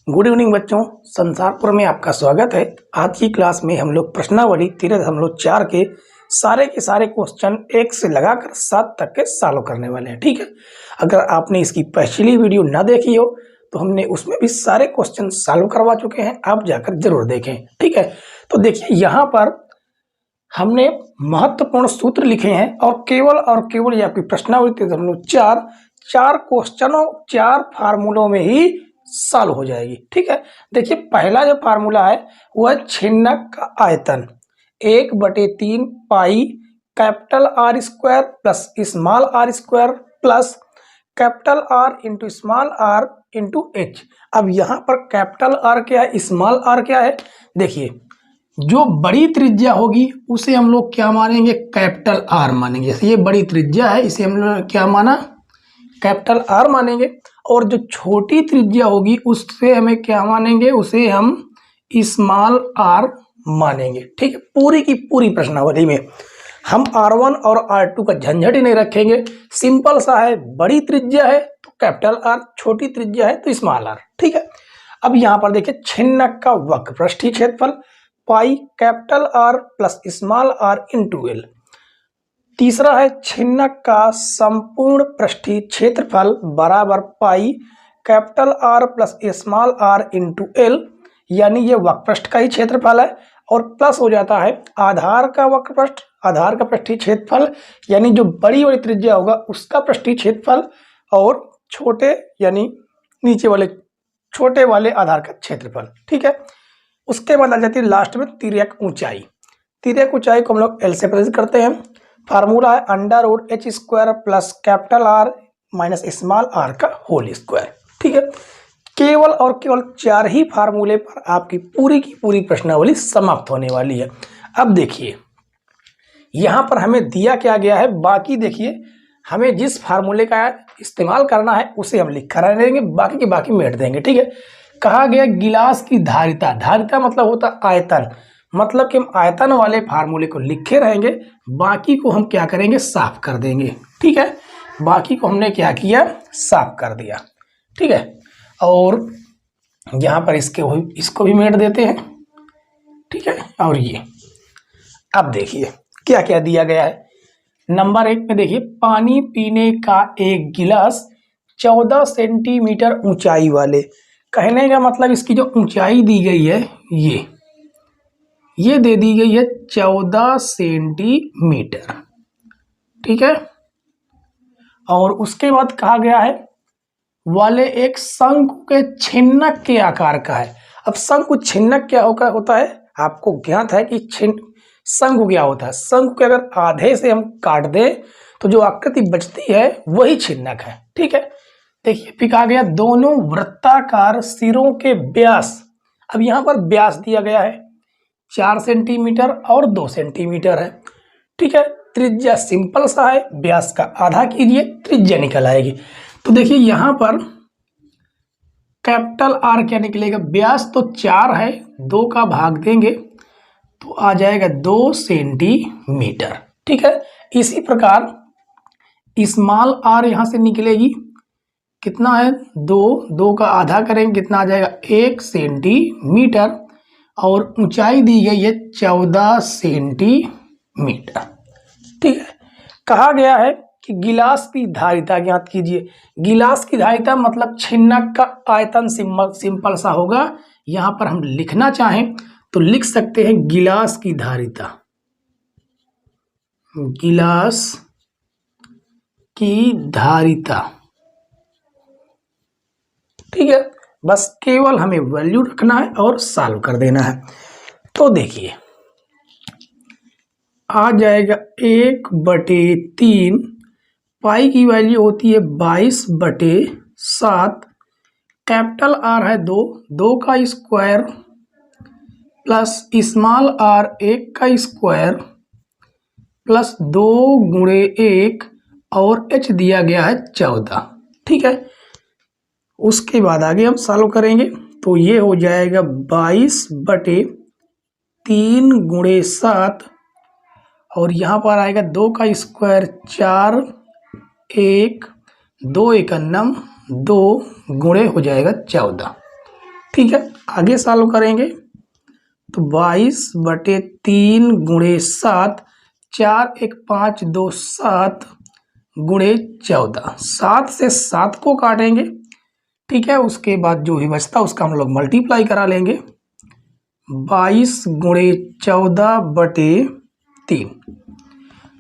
Good evening बच्चों, संसारपुर में आपका स्वागत है। आज की क्लास में हम लोग प्रश्नावली 13.4 के सारे क्वेश्चन 1 से लगाकर 7 तक के सॉल्व करने वाले हैं। ठीक है, अगर आपने इसकी पिछली वीडियो ना देखी हो तो हमने उसमें भी सारे क्वेश्चन सॉल्व करवा चुके हैं, आप जाकर जरूर देखें। ठीक है, तो देखिए यहाँ पर हमने महत्वपूर्ण सूत्र लिखे हैं और केवल ये आपकी प्रश्नावली 13.4 चार क्वेश्चनों 4 फार्मूलों में ही सॉल्व हो जाएगी। ठीक है, देखिए पहला जो फार्मूला है वह छिन्नक का आयतन 1/3 pi capital R square plus small R square plus capital R into small R into H. अब यहाँ पर कैपिटल आर क्या है, स्मॉल आर क्या है, देखिए जो बड़ी त्रिज्या होगी उसे हम लोग क्या मानेंगे, कैपिटल आर मानेंगे। जैसे ये बड़ी त्रिज्या है, इसे हम लोग क्या माना, कैपिटल आर मानेंगे। और जो छोटी त्रिज्या होगी उससे हमें क्या मानेंगे, उसे हम स्मॉल आर मानेंगे। ठीक है, पूरी की पूरी प्रश्नावली में हम R1 और R2 का झंझट ही नहीं रखेंगे। सिंपल सा है, बड़ी त्रिज्या है तो कैपिटल आर, छोटी त्रिज्या है तो स्मॉल आर। ठीक है, अब यहाँ पर देखिए छिन्नक का वक्रपृष्ठीय क्षेत्रफल pi capital R plus small R into L. तीसरा है छिन्नक का संपूर्ण पृष्ठीय क्षेत्रफल बराबर pi capital R plus small R into L, यानी ये वक्रपृष्ठ का ही क्षेत्रफल है और प्लस हो जाता है आधार का वक्रपृष्ठ, आधार का पृष्ठीय क्षेत्रफल यानी जो बड़ी बड़ी त्रिज्या होगा उसका पृष्ठीय क्षेत्रफल और छोटे यानी नीचे वाले छोटे वाले आधार का क्षेत्रफल। ठीक है, उसके बाद आ जाती है लास्ट में तिर्यक ऊंचाई। तिर्यक ऊंचाई को हम लोग एल से प्रदर्शित करते हैं। फार्मूला है √h² plus capital R minus small R का होल स्क्वायर। ठीक है, केवल और केवल 4 ही फार्मूले पर आपकी पूरी की पूरी प्रश्नावली समाप्त होने वाली है। अब देखिए यहाँ पर हमें दिया क्या गया है, बाकी देखिए हमें जिस फार्मूले का इस्तेमाल करना है उसे हम लिख कर रहेंगे, बाकी के बाकी मेट देंगे। ठीक है, कहा गया गिलास की धारिता, धारिता मतलब होता आयतन, मतलब कि हम आयतन वाले फार्मूले को लिखे रहेंगे, बाकी को हम क्या करेंगे, साफ कर देंगे। ठीक है, बाकी को हमने क्या किया, साफ कर दिया। ठीक है, और यहाँ पर इसको भी मेट देते हैं। ठीक है, और ये अब देखिए क्या क्या दिया गया है। नंबर 1 में देखिए पानी पीने का एक गिलास 14 सेंटीमीटर ऊंचाई वाले, कहने का मतलब इसकी जो ऊंचाई दी गई है ये दे दी गई है 14 सेंटीमीटर। ठीक है, और उसके बाद कहा गया है वाले एक शंकु के छिन्नक के आकार का है। अब शंकु छिन्नक क्या होता है, आपको ज्ञात है कि शंकु क्या होता है। शंकु के अगर आधे से हम काट दें तो जो आकृति बचती है वही छिन्नक है। ठीक है, देखिए फिर कहा गया दोनों वृत्ताकार सिरों के व्यास, अब यहाँ पर व्यास दिया गया है 4 सेंटीमीटर और 2 सेंटीमीटर है। ठीक है, त्रिज्या सिंपल सा है, व्यास का आधा कीजिए त्रिज्या निकल आएगी। तो देखिए यहाँ पर कैपिटल आर क्या निकलेगा, व्यास तो 4 है, 2 का भाग देंगे तो आ जाएगा 2 सेंटीमीटर। ठीक है, इसी प्रकार स्मॉल आर यहाँ से निकलेगी, कितना है 2 का आधा करेंगे कितना आ जाएगा 1 सेंटीमीटर, और ऊंचाई दी गई है 14 सेंटीमीटर। ठीक है, कहा गया है कि गिलास की धारिता ज्ञात कीजिए। गिलास की धारिता मतलब छिन्नक का आयतन सिंपल सा होगा। यहाँ पर हम लिखना चाहें तो लिख सकते हैं गिलास की धारिता, गिलास की धारिता। ठीक है, बस केवल हमें वैल्यू रखना है और सॉल्व कर देना है। तो देखिए आ जाएगा 1/3, पाई की वैल्यू होती है 22/7, कैपिटल आर है 2 का स्क्वायर प्लस स्मॉल आर 1 का स्क्वायर प्लस 2 गुणे 1 और एच दिया गया है 14। ठीक है, उसके बाद आगे हम सॉल्व करेंगे तो ये हो जाएगा 22/3 गुणे 7 और यहाँ पर आएगा 2 का स्क्वायर 4, 1 2 1 9 2 गुणे हो जाएगा 14। ठीक है, आगे सॉल्व करेंगे तो 22/3 गुणे 7, 4 1 5 2 7 गुणे 14, 7 से 7 को काटेंगे। ठीक है, उसके बाद जो भी बचता उसका हम लोग मल्टीप्लाई करा लेंगे। 22 गुणे 14/3,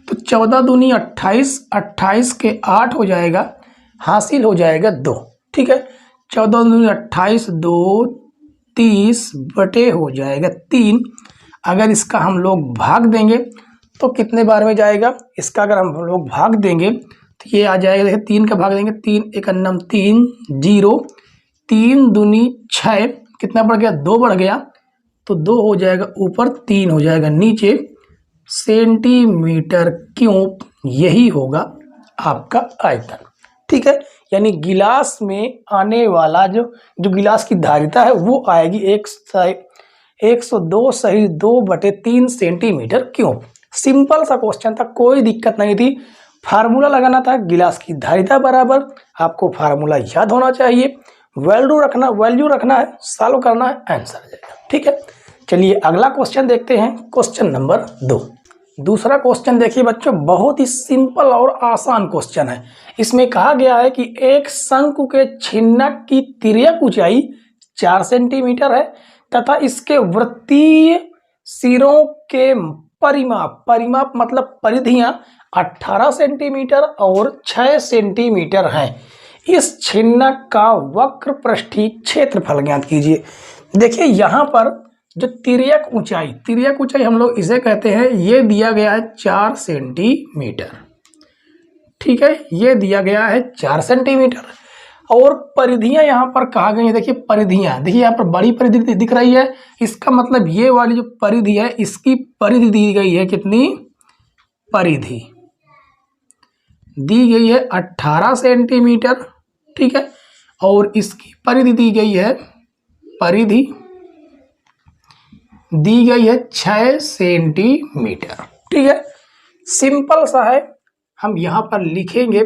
तो 14 दूनी 28, 28 के 8 हो जाएगा, हासिल हो जाएगा 2। ठीक है, 14 दूनी 28, 2 30 बटे हो जाएगा 3। अगर इसका हम लोग भाग देंगे तो कितने बार में जाएगा, इसका अगर हम लोग भाग देंगे तो ये आ जाएगा, देखिए 3 का भाग देंगे, 3 1 3 0, 3 दूनी 6, कितना बढ़ गया, 2 बढ़ गया, तो 2 हो जाएगा ऊपर, 3 हो जाएगा नीचे, सेंटीमीटर क्यूब यही होगा आपका आयतन। ठीक है, यानी गिलास में आने वाला जो गिलास की धारिता है वो आएगी 102/2 सेंटीमीटर क्यूब। सिंपल सा क्वेश्चन था, कोई दिक्कत नहीं थी। फार्मूला लगाना था, गिलास की धारिता बराबर, आपको फार्मूला याद होना चाहिए, वैल्यू रखना है, सॉल्व करना है, आंसर आ जाएगा। ठीक है, चलिए अगला क्वेश्चन देखते हैं, क्वेश्चन नंबर 2। दूसरा क्वेश्चन देखिए बच्चों, बहुत ही सिंपल और आसान क्वेश्चन है। इसमें कहा गया है कि एक शंकु के छिन्नक की तिर्यक ऊंचाई 4 सेंटीमीटर है तथा इसके वृत्तीय सिरों के परिमाप मतलब परिधियां 18 सेंटीमीटर और 6 सेंटीमीटर हैं। इस छिन्नक का वक्र पृष्ठीय क्षेत्रफल ज्ञात कीजिए। देखिए यहाँ पर जो तिर्यक ऊंचाई हम लोग इसे कहते हैं, ये दिया गया है 4 सेंटीमीटर। ठीक है, ये दिया गया है 4 सेंटीमीटर और परिधियां यहाँ पर कहा गई है। देखिए परिधियां, देखिए यहाँ पर बड़ी परिधि दिख रही है, इसका मतलब ये वाली जो परिधि है इसकी परिधि दी गई है, कितनी परिधि दी गई है 18 सेंटीमीटर। ठीक है, और इसकी परिधि दी गई है, परिधि दी गई है 6 सेंटीमीटर। ठीक है, सिंपल सा है, हम यहां पर लिखेंगे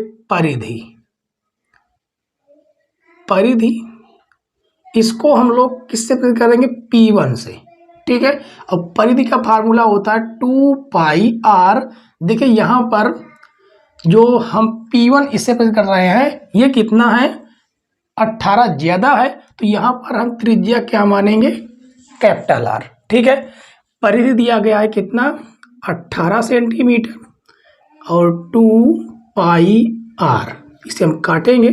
परिधि। इसको हम लोग किससे प्रेरित करेंगे, P1 से। ठीक है, अब परिधि का फार्मूला होता है 2πr। देखिए यहां पर जो हम P1 इससे प्रेरित कर रहे हैं, ये कितना है, 18 ज्यादा है, तो यहां पर हम त्रिज्या क्या मानेंगे, कैपिटल R। ठीक है, परिधि दिया गया है कितना, 18 सेंटीमीटर और 2πr, इसे हम काटेंगे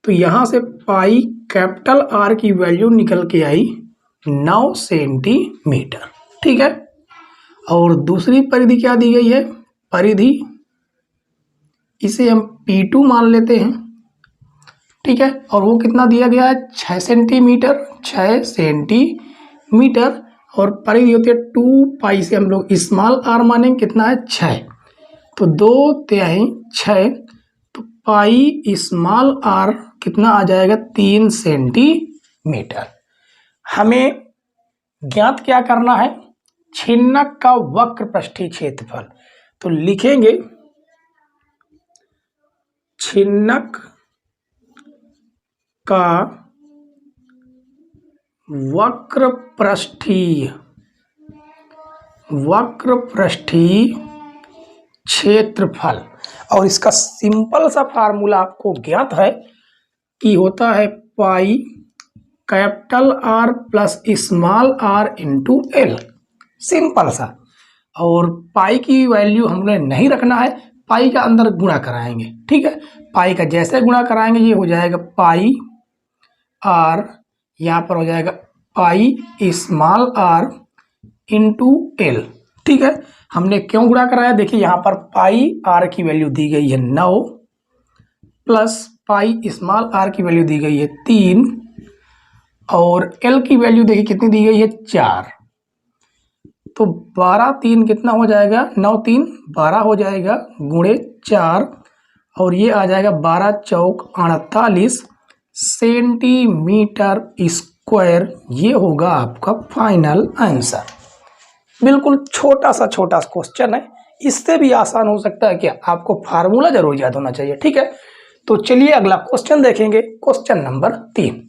तो यहां से पाई कैपिटल R की वैल्यू निकल के आई 9 सेंटीमीटर। ठीक है, और दूसरी परिधि क्या दी गई है, परिधि इसे हम P2 मान लेते हैं। ठीक है, और वो कितना दिया गया है, 6 सेंटीमीटर, 6 सेंटीमीटर, और परिधि होती है 2π से हम लोग स्मॉल r मानेंगे, कितना है 6, तो 2/6, तो पाई स्मॉल r कितना आ जाएगा, 3 सेंटीमीटर। हमें ज्ञात क्या करना है, छिन्नक का वक्र पृष्ठीय क्षेत्रफल। तो लिखेंगे छिन्नक का वक्र पृष्ठीय क्षेत्रफल, और इसका सिंपल सा फार्मूला आपको ज्ञात है कि होता है pi capital R plus small r into L, simple सा। और पाई की वैल्यू हमने नहीं रखना है, पाई का अंदर गुणा कराएंगे। ठीक है, पाई का जैसे गुणा कराएंगे ये हो जाएगा पाई R, यहाँ पर हो जाएगा pi small r into L। ठीक है, हमने क्यों गुणा कराया, देखिए यहाँ पर पाई R की वैल्यू दी गई है 9 प्लस पाई स्मॉल r की वैल्यू दी गई है 3 और L की वैल्यू देखिए कितनी दी गई है 4, तो 12 3 कितना हो जाएगा, 9 3 12 हो जाएगा गुणे 4, और ये आ जाएगा 12 चौक 48 सेंटीमीटर स्क्वायर। ये होगा आपका फाइनल आंसर। बिल्कुल छोटा सा क्वेश्चन है, इससे भी आसान हो सकता है कि आपको फार्मूला जरूर याद होना चाहिए। ठीक है, तो चलिए अगला क्वेश्चन देखेंगे, क्वेश्चन नंबर 3।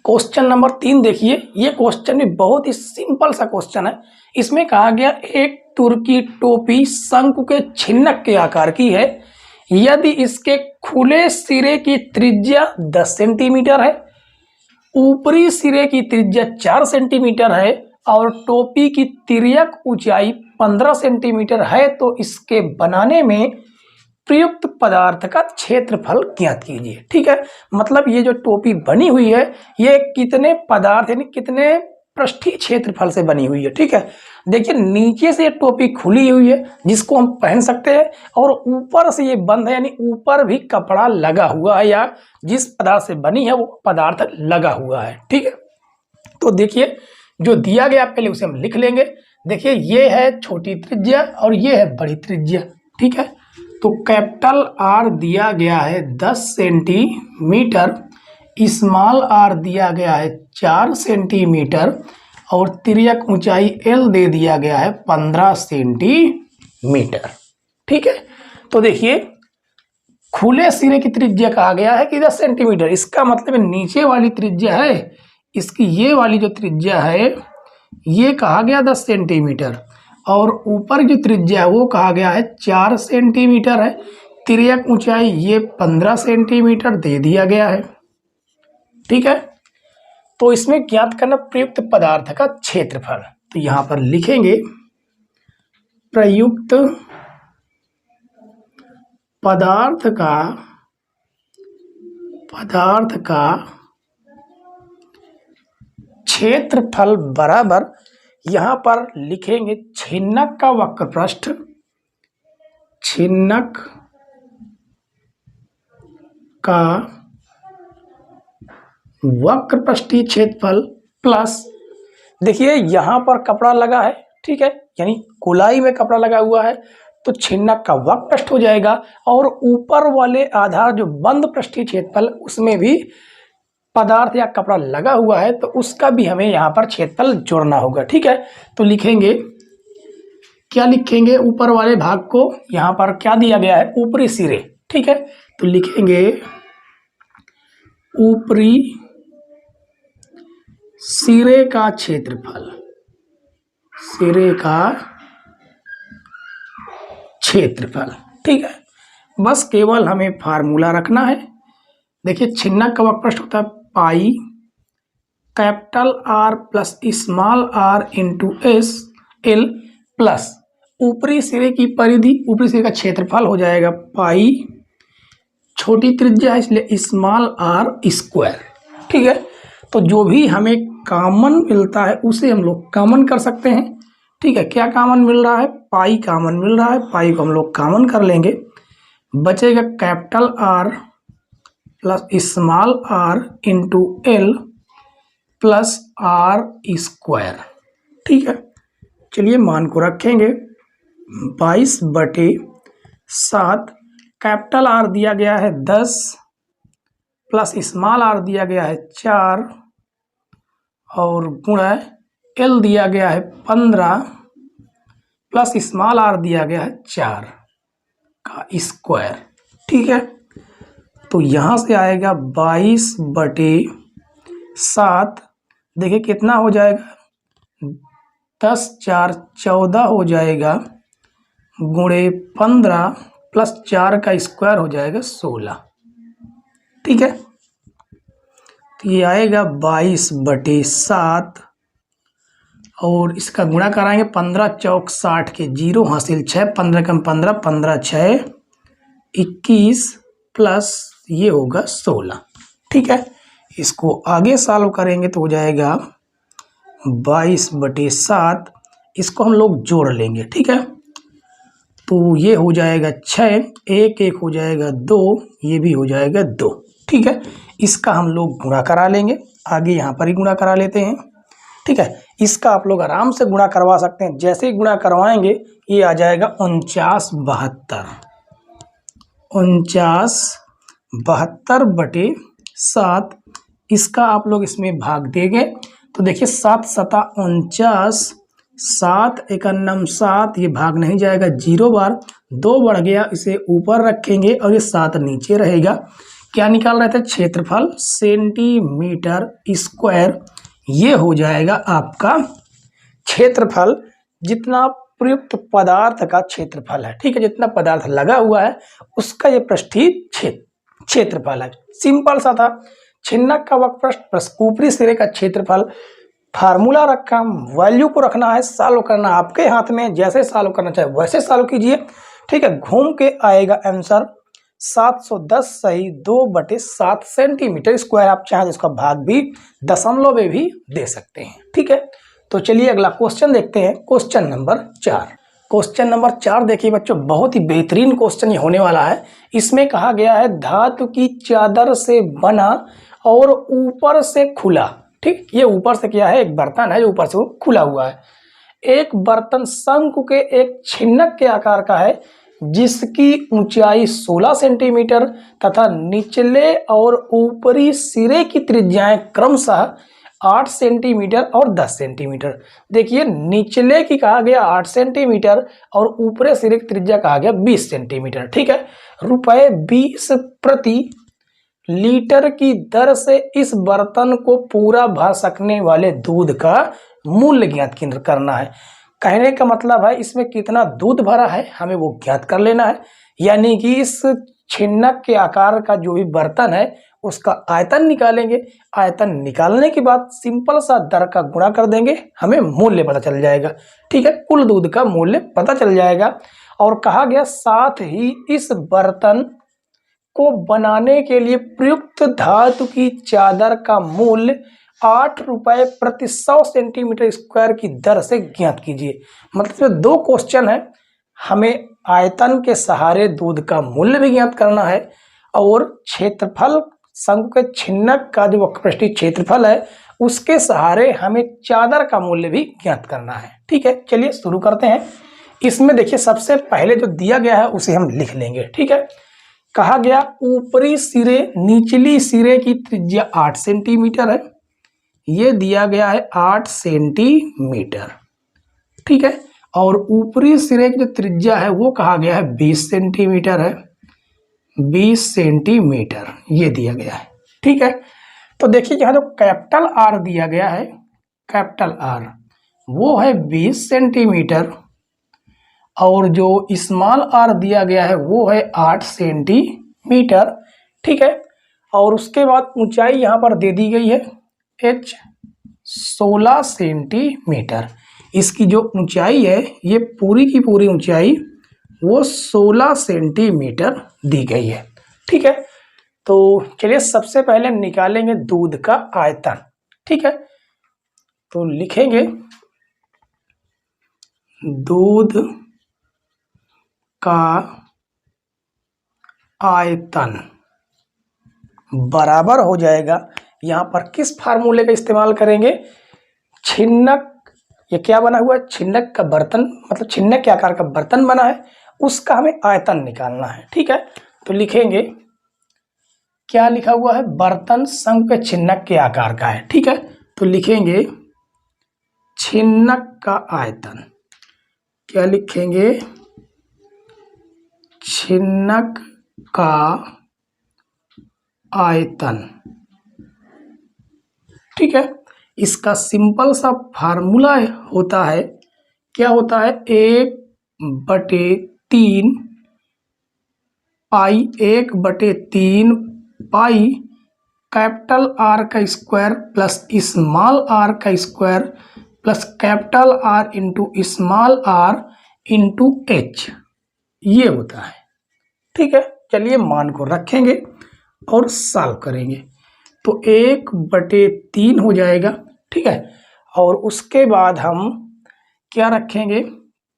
क्वेश्चन नंबर 3 देखिए, ये क्वेश्चन भी बहुत ही सिंपल सा क्वेश्चन है। इसमें कहा गया एक तुर्की टोपी शंकु के छिन्नक के आकार की है। यदि इसके खुले सिरे की त्रिज्या 10 सेंटीमीटर है, ऊपरी सिरे की त्रिज्या 4 सेंटीमीटर है और टोपी की तिर्यक ऊंचाई 15 सेंटीमीटर है, तो इसके बनाने में प्रयुक्त पदार्थ का क्षेत्रफल ज्ञात कीजिए। ठीक है, मतलब ये जो टोपी बनी हुई है ये कितने पदार्थ यानी कितने पृष्ठीय क्षेत्रफल से बनी हुई है। ठीक है, देखिए नीचे से ये टोपी खुली हुई है जिसको हम पहन सकते हैं, और ऊपर से ये बंद है यानी ऊपर भी कपड़ा लगा हुआ है, या जिस पदार्थ से बनी है वो पदार्थ लगा हुआ है। ठीक है, तो देखिए जो दिया गया पहले उसे हम लिख लेंगे। देखिए ये है छोटी त्रिज्या और ये है बड़ी त्रिज्या। ठीक है, तो कैपिटल आर दिया गया है 10 सेंटीमीटर, स्मॉल आर दिया गया है 4 सेंटीमीटर और तिर्यक ऊंचाई एल दे दिया गया है 15 सेंटीमीटर। ठीक है, तो देखिए खुले सिरे की त्रिज्या कहा गया है कि 10 सेंटीमीटर, इसका मतलब नीचे वाली त्रिज्या है, इसकी ये वाली जो त्रिज्या है ये कहा गया 10 सेंटीमीटर, और ऊपर जो त्रिज्या है वो कहा गया है 4 सेंटीमीटर है। तिर्यक ऊंचाई ये 15 सेंटीमीटर दे दिया गया है। ठीक है, तो इसमें ज्ञात करना प्रयुक्त पदार्थ का क्षेत्रफल। तो यहां पर लिखेंगे प्रयुक्त पदार्थ का क्षेत्रफल बराबर, यहां पर लिखेंगे छिन्नक का वक्रपृष्ठ, छिन्नक का वक्रपृष्ठीय क्षेत्रफल प्लस, देखिए यहां पर कपड़ा लगा है। ठीक है, यानी गोलाई में कपड़ा लगा हुआ है तो छिन्नक का वक्रपृष्ठ हो जाएगा, और ऊपर वाले आधार जो बंद पृष्ठीय क्षेत्रफल उसमें भी पदार्थ या कपड़ा लगा हुआ है तो उसका भी हमें यहाँ पर क्षेत्रफल जोड़ना होगा। ठीक है, तो लिखेंगे क्या लिखेंगे, ऊपर वाले भाग को यहाँ पर क्या दिया गया है, ऊपरी सिरे। ठीक है, तो लिखेंगे ऊपरी सिरे का क्षेत्रफल, सिरे का क्षेत्रफल। ठीक है, बस केवल हमें फार्मूला रखना है। देखिए छिन्नक का वक्रपृष्ठ होता है pi capital R plus small R into S L plus ऊपरी सिरे की परिधि, ऊपरी सिरे का क्षेत्रफल हो जाएगा पाई, छोटी त्रिज्या है इसलिए स्मॉल आर स्क्वायर। ठीक है, तो जो भी हमें कॉमन मिलता है उसे हम लोग कॉमन कर सकते हैं। ठीक है, क्या कॉमन मिल रहा है, पाई कॉमन मिल रहा है, पाई को हम लोग कॉमन कर लेंगे, बचेगा capital R plus small R into L plus R square. ठीक है, चलिए मान को रखेंगे 22/7, कैपिटल आर दिया गया है 10 प्लस स्मॉल आर दिया गया है 4 और गुणा एल दिया गया है 15 प्लस स्मॉल आर दिया गया है 4 का स्क्वायर। ठीक है, तो यहाँ से आएगा 22/7, देखिए कितना हो जाएगा, 10 4 14 हो जाएगा, गुणे 15 प्लस 4 का स्क्वायर हो जाएगा 16। ठीक है, तो ये आएगा 22/7 और इसका गुणा कराएंगे, 15 चौक 60 के 0 हासिल 6, 15 कम 15, 15 6 21 प्लस ये होगा 16। ठीक है, इसको आगे सॉल्व करेंगे तो हो जाएगा 22/7, इसको हम लोग जोड़ लेंगे। ठीक है, तो ये हो जाएगा 6, 1 1 हो जाएगा 2, ये भी हो जाएगा 2। ठीक है, इसका हम लोग गुणा करा लेंगे, आगे यहाँ पर ही गुणा करा लेते हैं। ठीक है, इसका आप लोग आराम से गुणा करवा सकते हैं, जैसे ही गुणा करवाएंगे ये आ जाएगा 49/7, इसका आप लोग इसमें भाग देंगे तो देखिए 7 7 49, 7 1 7, ये भाग नहीं जाएगा 0 बार, 2 बढ़ गया, इसे ऊपर रखेंगे और ये 7 नीचे रहेगा। क्या निकाल रहे थे, क्षेत्रफल सेंटीमीटर स्क्वायर। ये हो जाएगा आपका क्षेत्रफल, जितना प्रयुक्त पदार्थ का क्षेत्रफल है, ठीक है, जितना पदार्थ लगा हुआ है उसका ये पृष्ठीय क्षेत्रफल है। सिंपल सा था, छिन्नक का वक्रपृष्ठ प्लस ऊपरी सिरे का क्षेत्रफल। फार्मूला रखा, वैल्यू को रखना है, सॉल्व करना आपके हाथ में, जैसे सॉल्व करना चाहे वैसे सॉल्व कीजिए, ठीक है। घूम के आएगा आंसर 710 सही 2/7 सेंटीमीटर स्क्वायर। आप चाहे तो इसका भाग भी दशमलव में भी दे सकते हैं, ठीक है। तो चलिए अगला क्वेश्चन देखते हैं, क्वेश्चन नंबर 4। क्वेश्चन नंबर 4 देखिए बच्चों, बहुत ही बेहतरीन क्वेश्चन ये होने वाला है। इसमें कहा गया है धातु की चादर से बना और ऊपर से खुला, ठीक, ये ऊपर से क्या है, एक बर्तन है जो ऊपर से वो खुला हुआ है। एक बर्तन शंकु के एक छिन्नक के आकार का है जिसकी ऊंचाई 16 सेंटीमीटर तथा निचले और ऊपरी सिरे की त्रिज्याएं क्रमशः 8 सेंटीमीटर और 10 सेंटीमीटर। देखिए निचले की कहा गया 8 सेंटीमीटर और ऊपरी सिरे की त्रिज्या कहा गया 20 सेंटीमीटर, ठीक है। रुपए 20 प्रति लीटर की दर से इस बर्तन को पूरा भर सकने वाले दूध का मूल्य ज्ञात करना है। कहने का मतलब है इसमें कितना दूध भरा है हमें वो ज्ञात कर लेना है, यानी कि इस छिन्नक के आकार का जो भी बर्तन है उसका आयतन निकालेंगे। आयतन निकालने के बाद सिंपल सा दर का गुणा कर देंगे, हमें मूल्य पता चल जाएगा, ठीक है, कुल दूध का मूल्य पता चल जाएगा। और कहा गया साथ ही इस बर्तन को बनाने के लिए प्रयुक्त धातु की चादर का मूल्य 8 रुपए प्रति 100 सेंटीमीटर स्क्वायर की दर से ज्ञात कीजिए। मतलब 2 क्वेश्चन है, हमें आयतन के सहारे दूध का मूल्य भी ज्ञात करना है और क्षेत्रफल शंकु के छिन्नक का जो वक्रपृष्ठीय क्षेत्रफल है उसके सहारे हमें चादर का मूल्य भी ज्ञात करना है, ठीक है। चलिए शुरू करते हैं। इसमें देखिए सबसे पहले जो दिया गया है उसे हम लिख लेंगे, ठीक है। कहा गया ऊपरी सिरे निचली सिरे की त्रिज्या 8 सेंटीमीटर है, ये दिया गया है 8 सेंटीमीटर, ठीक है। और ऊपरी सिरे की जो त्रिज्या है वो कहा गया है 20 सेंटीमीटर है, 20 सेंटीमीटर ये दिया गया है, ठीक है। तो देखिए यहाँ जो कैपिटल आर दिया गया है, कैपिटल आर वो है 20 सेंटीमीटर और जो स्मॉल आर दिया गया है वो है 8 सेंटीमीटर, ठीक है। और उसके बाद ऊंचाई यहाँ पर दे दी गई है h 16 सेंटीमीटर। इसकी जो ऊंचाई है ये पूरी की पूरी ऊंचाई वो 16 सेंटीमीटर दी गई है, ठीक है। तो चलिए सबसे पहले निकालेंगे दूध का आयतन, ठीक है। तो लिखेंगे दूध का आयतन बराबर हो जाएगा, यहाँ पर किस फार्मूले का इस्तेमाल करेंगे, छिन्नक, ये क्या बना हुआ है, छिन्नक का बर्तन, मतलब छिन्नक के आकार का बर्तन बना है उसका हमें आयतन निकालना है, ठीक है। तो लिखेंगे क्या लिखा हुआ है, बर्तन शंकु के छिन्नक के आकार का है, ठीक है। तो लिखेंगे छिन्नक का आयतन, क्या लिखेंगे, छिन्नक का आयतन, ठीक है। इसका सिंपल सा फार्मूला होता है, क्या होता है, 1/3 पाई, 1/3 पाई कैपिटल आर का स्क्वायर प्लस स्मॉल आर का square plus capital R into small R into H, ये होता है, ठीक है। चलिए मान को रखेंगे और सॉल्व करेंगे तो 1/3 हो जाएगा, ठीक है। और उसके बाद हम क्या रखेंगे,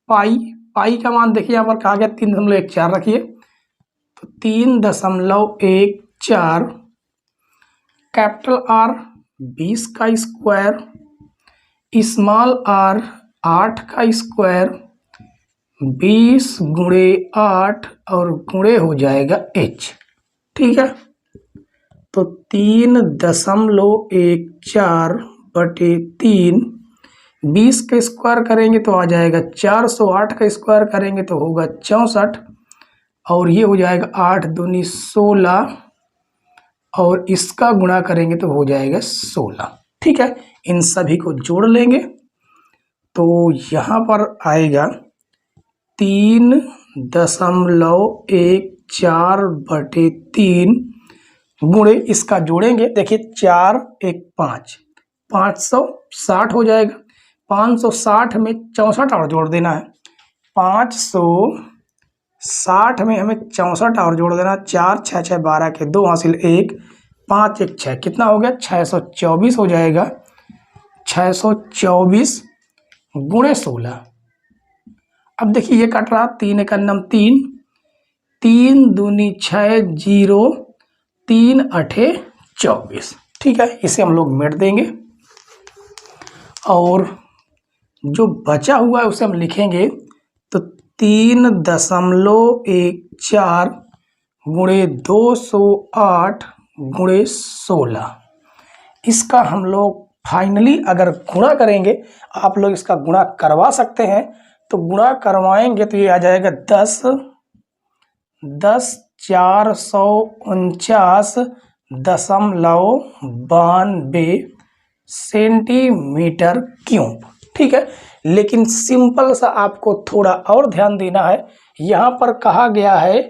पाई, पाई का मान देखिए यहाँ पर कहा गया 3.14 रखिए, तो 3.14 कैपिटल आर 20 का स्क्वायर, स्मॉल आर 8 का स्क्वायर, 20 गुणे 8 और गुणे हो जाएगा h, ठीक है। तो 3.14/3, 20 का स्क्वायर करेंगे तो आ जाएगा 408 का स्क्वायर करेंगे तो होगा 64 और ये हो जाएगा 8 दूनी 16 और इसका गुणा करेंगे तो हो जाएगा 16। ठीक है, इन सभी को जोड़ लेंगे तो यहाँ पर आएगा 3.14/3 गुणे इसका जोड़ेंगे। देखिए 4 1 5, 560 हो जाएगा। 560 में 64 और जोड़ देना है। 560 में हमें 64 और जोड़ देना। 4 6 6 12 के 2 हासिल 1, 5 1 6 कितना हो गया? 624 हो जाएगा। 624 गुणे 16। अब देखिए ये कट रहा, 3 एक अन्नम 3, 3 दूनी 6, 0 3 8 24। ठीक है, इसे हम लोग मिट देंगे और जो बचा हुआ है उसे हम लिखेंगे तो 3.14 गुणे 208 गुणे 16। इसका हम लोग फाइनली अगर गुणा करेंगे, आप लोग इसका गुणा करवा सकते हैं, तो गुणा करवाएंगे तो ये आ जाएगा 10,449.92 सेंटीमीटर क्यूब। ठीक है, लेकिन सिंपल सा आपको थोड़ा और ध्यान देना है। यहाँ पर कहा गया है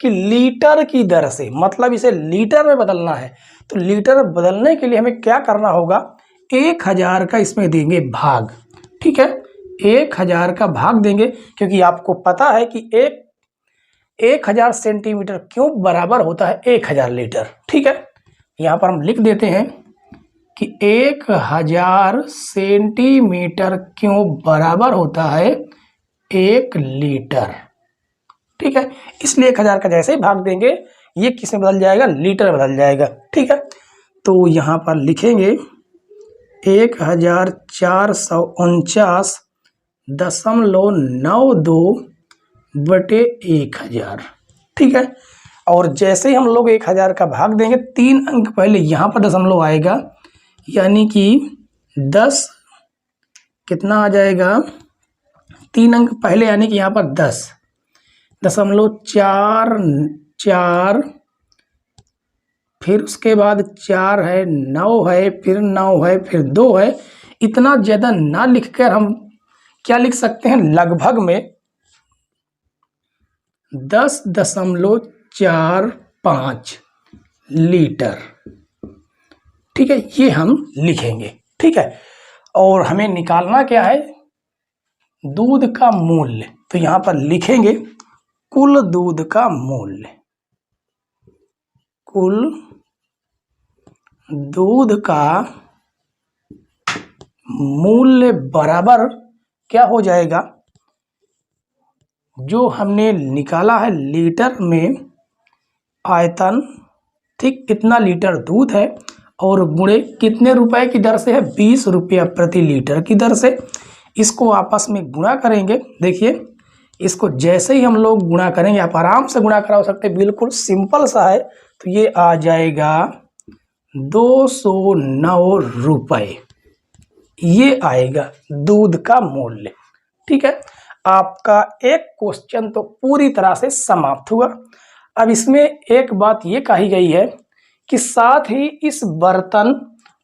कि लीटर की दर से, मतलब इसे लीटर में बदलना है। तो लीटर बदलने के लिए हमें क्या करना होगा? 1000 का इसमें देंगे भाग। ठीक है, 1000 का भाग देंगे, क्योंकि आपको पता है कि 1000 सेंटीमीटर क्यूब बराबर होता है 1000 लीटर। ठीक है, यहाँ पर हम लिख देते हैं कि 1000 सेंटीमीटर क्यूब बराबर होता है 1 लीटर। ठीक है, इसलिए 1000 का जैसे ही भाग देंगे ये किस में बदल जाएगा? लीटर में बदल जाएगा। ठीक है, तो यहाँ पर लिखेंगे 1492/1000। ठीक है, और जैसे ही हम लोग 1000 का भाग देंगे, 3 अंक पहले यहाँ पर दशमलव आएगा, यानी कि 10 कितना आ जाएगा? 3 अंक पहले यानी कि यहाँ पर 10.44, फिर उसके बाद 4 है, 9 है, फिर 9 है, फिर 2 है। इतना ज़्यादा ना लिखकर हम क्या लिख सकते हैं? लगभग में 10.45 लीटर। ठीक है, ये हम लिखेंगे। ठीक है, और हमें निकालना क्या है? दूध का मूल्य। तो यहाँ पर लिखेंगे कुल दूध का मूल्य। कुल दूध का मूल्य बराबर क्या हो जाएगा? जो हमने निकाला है लीटर में आयतन, ठीक कितना लीटर दूध है, और गुणे कितने रुपए की दर से है? 20 रुपया प्रति लीटर की दर से। इसको आपस में गुणा करेंगे। देखिए इसको जैसे ही हम लोग गुणा करेंगे, आप आराम से गुणा करा सकते हैं, बिल्कुल सिंपल सा है। तो ये आ जाएगा 209 रुपये। ये आएगा दूध का मूल्य। ठीक है, आपका एक क्वेश्चन तो पूरी तरह से समाप्त हुआ। अब इसमें एक बात ये कही गई है कि साथ ही इस बर्तन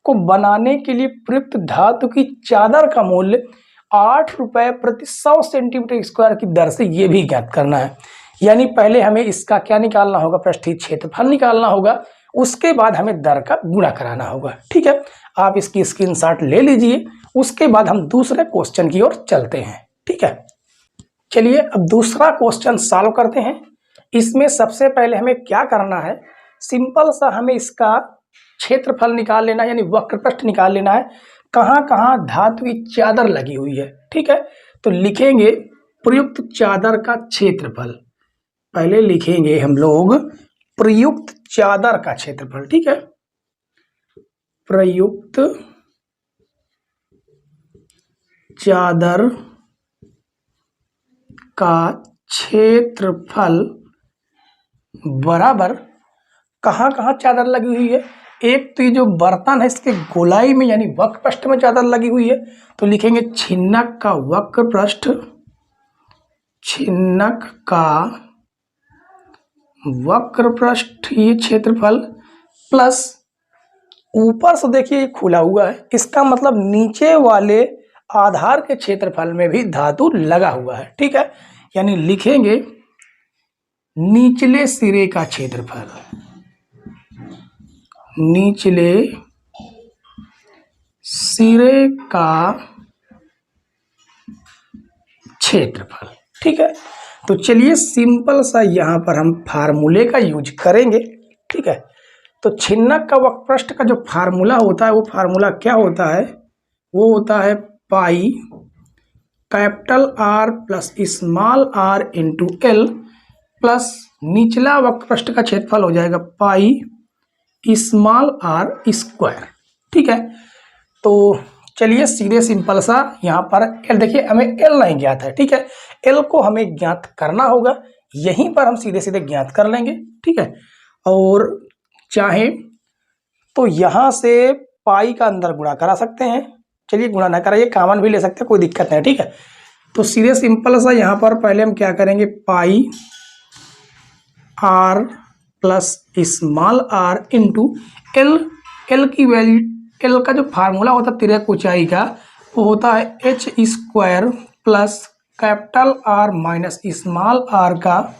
को बनाने के लिए प्रयुक्त धातु की चादर का मूल्य 8 रुपये प्रति 100 सेंटीमीटर स्क्वायर की दर से ये भी ज्ञात करना है। यानी पहले हमें इसका क्या निकालना होगा? पृष्ठीय क्षेत्रफल निकालना होगा, उसके बाद हमें दर का गुणा कराना होगा। ठीक है, आप इसकी स्क्रीनशॉट ले लीजिए, उसके बाद हम दूसरे क्वेश्चन की ओर चलते हैं। ठीक है, चलिए अब दूसरा क्वेश्चन सॉल्व करते हैं। इसमें सबसे पहले हमें क्या करना है? सिंपल सा हमें इसका क्षेत्रफल निकाल लेना है, यानी वक्रपृष्ठ निकाल लेना है। कहाँ कहाँ धातु की चादर लगी हुई है। ठीक है, तो लिखेंगे प्रयुक्त चादर का क्षेत्रफल। पहले लिखेंगे हम लोग प्रयुक्त चादर का क्षेत्रफल। ठीक है, प्रयुक्त चादर का क्षेत्रफल बराबर कहाँ कहाँ चादर लगी हुई है? एक तो ये जो बर्तन है इसके गोलाई में यानी वक्रपृष्ठ में चादर लगी हुई है, तो लिखेंगे छिन्नक का वक्रपृष्ठ, छिन्नक का वक्रपृष्ठ ये क्षेत्रफल प्लस ऊपर से देखिए खुला हुआ है, इसका मतलब नीचे वाले आधार के क्षेत्रफल में भी धातु लगा हुआ है। ठीक है, यानी लिखेंगे निचले सिरे का क्षेत्रफल, निचले सिरे का क्षेत्रफल। ठीक है, तो चलिए सिंपल सा यहाँ पर हम फार्मूले का यूज करेंगे। ठीक है, तो छिन्नक का वक्रपृष्ठ का जो फार्मूला होता है वो फार्मूला क्या होता है, वो होता है pi capital R plus small R into L plus निचला वक्रपृष्ठ का क्षेत्रफल हो जाएगा पाई स्मॉल आर स्क्वायर। ठीक है, तो चलिए सीधे सिंपल सा यहाँ पर एल, देखिए हमें एल नहीं ज्ञात है। ठीक है, एल को हमें ज्ञात करना होगा, यहीं पर हम सीधे सीधे ज्ञात कर लेंगे। ठीक है, और चाहे तो यहाँ से पाई का अंदर गुणा करा सकते हैं, चलिए गुणा ना कराइए, कॉमन भी ले सकते हैं, कोई दिक्कत नहीं। ठीक है, तो सीधे सिंपल सा यहाँ पर पहले हम क्या करेंगे, pi R plus small R into L, L की वैल्यू, एल का जो फार्मूला होता है तिर्यक ऊंचाई का वो होता है H square plus capital R minus small R का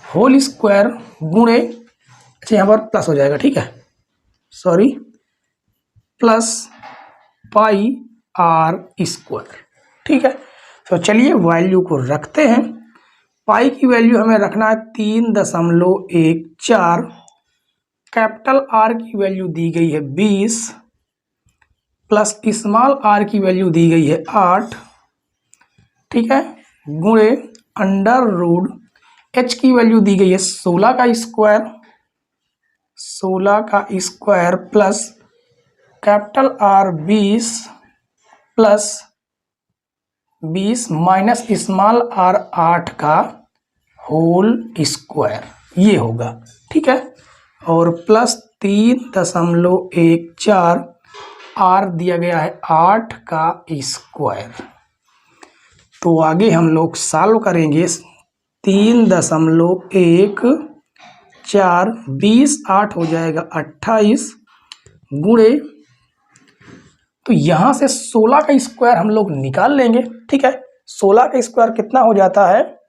होल स्क्वायर गुणे, अच्छा यहाँ पर प्लस हो जाएगा, ठीक है sorry, plus pi R square. ठीक है, तो चलिए वैल्यू को रखते हैं। पाई की वैल्यू हमें रखना है 3.14, कैपिटल आर की वैल्यू दी गई है 20 प्लस स्मॉल आर की वैल्यू दी गई है 8, ठीक है, गुणे अंडर रूट एच की वैल्यू दी गई है 16 का स्क्वायर, 16 का square plus capital R 20 plus 20 minus small R 8 का होल स्क्वायर, ये होगा। ठीक है, और प्लस 3.14 आर दिया गया है 8 का स्क्वायर। तो आगे हम लोग सॉल्व करेंगे, 3.14 20 8 हो जाएगा 28 गुणे, तो यहाँ से 16 का स्क्वायर हम लोग निकाल लेंगे। ठीक है, 16 का स्क्वायर कितना हो जाता है,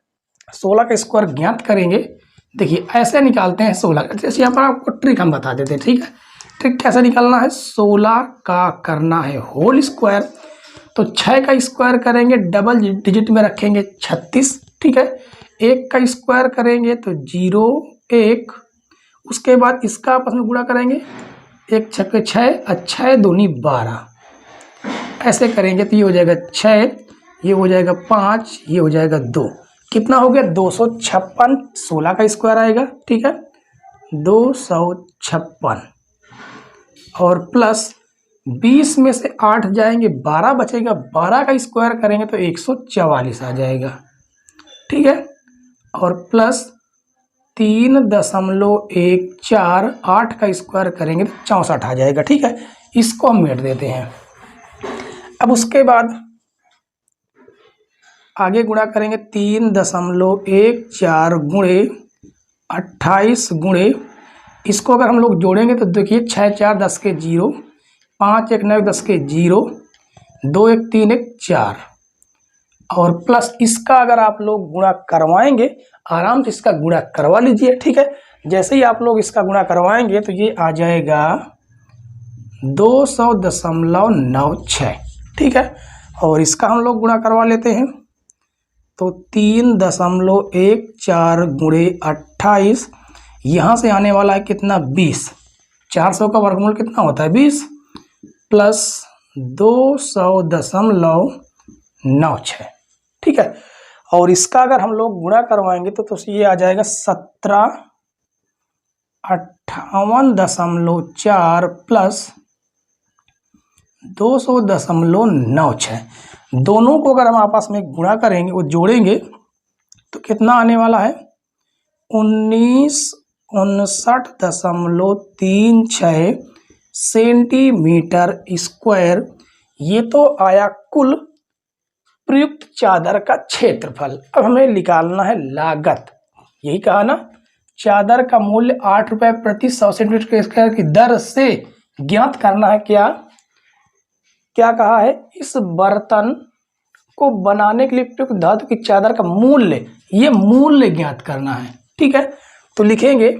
16 का स्क्वायर ज्ञात करेंगे। देखिए ऐसे निकालते हैं 16 का, जैसे यहाँ पर आपको ट्रिक हम बता देते हैं। ठीक है, ट्रिक कैसे निकालना है, 16 का करना है होल स्क्वायर, तो 6 का स्क्वायर करेंगे डबल डिजिट में रखेंगे 36। ठीक है, 1 का स्क्वायर करेंगे तो 0 1, उसके बाद इसका आपस में गुणा करेंगे, 1 छक्के 6 और 6 दूनी 12, ऐसे करेंगे तो ये हो जाएगा 6, ये हो जाएगा 5, ये हो जाएगा 2, कितना हो गया 256, 16 का स्क्वायर आएगा। ठीक है, 256 और प्लस 20 में से 8 जाएंगे 12 बचेगा, 12 का स्क्वायर करेंगे तो 144 आ जाएगा। ठीक है, और प्लस 3.14 8 का स्क्वायर करेंगे तो 64 आ जाएगा। ठीक है, इसको हम मेट देते हैं। अब उसके बाद आगे गुणा करेंगे, 3.14 गुणे 28 गुणे, इसको अगर हम लोग जोड़ेंगे तो देखिए 6 4 10 के 0, 5 1 9 10 के 0, 2 1 3 1 4, और प्लस इसका अगर आप लोग गुणा करवाएंगे, आराम से इसका गुणा करवा लीजिए। ठीक है, जैसे ही आप लोग इसका गुणा करवाएंगे तो ये आ जाएगा 200.96। ठीक है, और इसका हम लोग गुणा करवा लेते हैं, तो 3.14 गुणे 28, यहाँ से आने वाला है कितना 20, 400 का वर्गमूल कितना होता है 20, प्लस 200.96। ठीक है, और इसका अगर हम लोग गुणा करवाएंगे तो ये आ जाएगा 1758.4 प्लस 200.96। दोनों को अगर हम आपस में गुणा करेंगे, वो जोड़ेंगे तो कितना आने वाला है 1959.36 सेंटीमीटर स्क्वायर। ये तो आया कुल प्रयुक्त चादर का क्षेत्रफल। अब हमें निकालना है लागत, यही कहा ना, चादर का मूल्य 8 रुपये प्रति 100 सेंटीमीटर स्क्वायर की दर से ज्ञात करना है। क्या क्या कहा है? इस बर्तन को बनाने के लिए उपयुक्त धातु की चादर का मूल्य, ये मूल्य ज्ञात करना है। ठीक है, तो लिखेंगे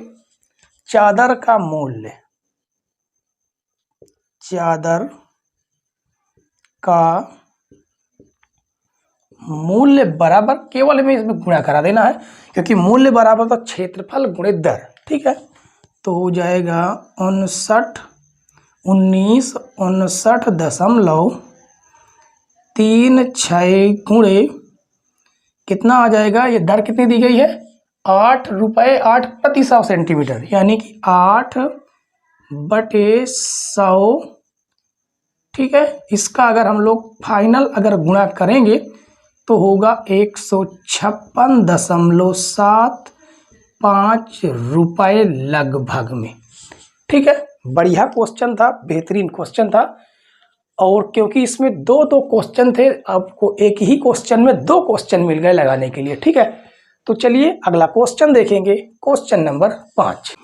चादर का मूल्य, चादर का मूल्य बराबर, केवल हमें इसमें गुणा करा देना है क्योंकि मूल्य बराबर तो क्षेत्रफल गुणित दर। ठीक है, तो हो जाएगा 19,39.36 गुणे कितना आ जाएगा? ये दर कितनी दी गई है? 8 रुपये 8 प्रति 100 सेंटीमीटर, यानी कि 8/100। ठीक है, इसका अगर हम लोग फाइनल अगर गुणा करेंगे तो होगा 156.75 रुपये लगभग में। ठीक है, बढ़िया क्वेश्चन था, बेहतरीन क्वेश्चन था। और क्योंकि इसमें दो क्वेश्चन थे, आपको एक ही क्वेश्चन में 2 क्वेश्चन मिल गए लगाने के लिए। ठीक है, तो चलिए अगला क्वेश्चन देखेंगे, क्वेश्चन नंबर 5।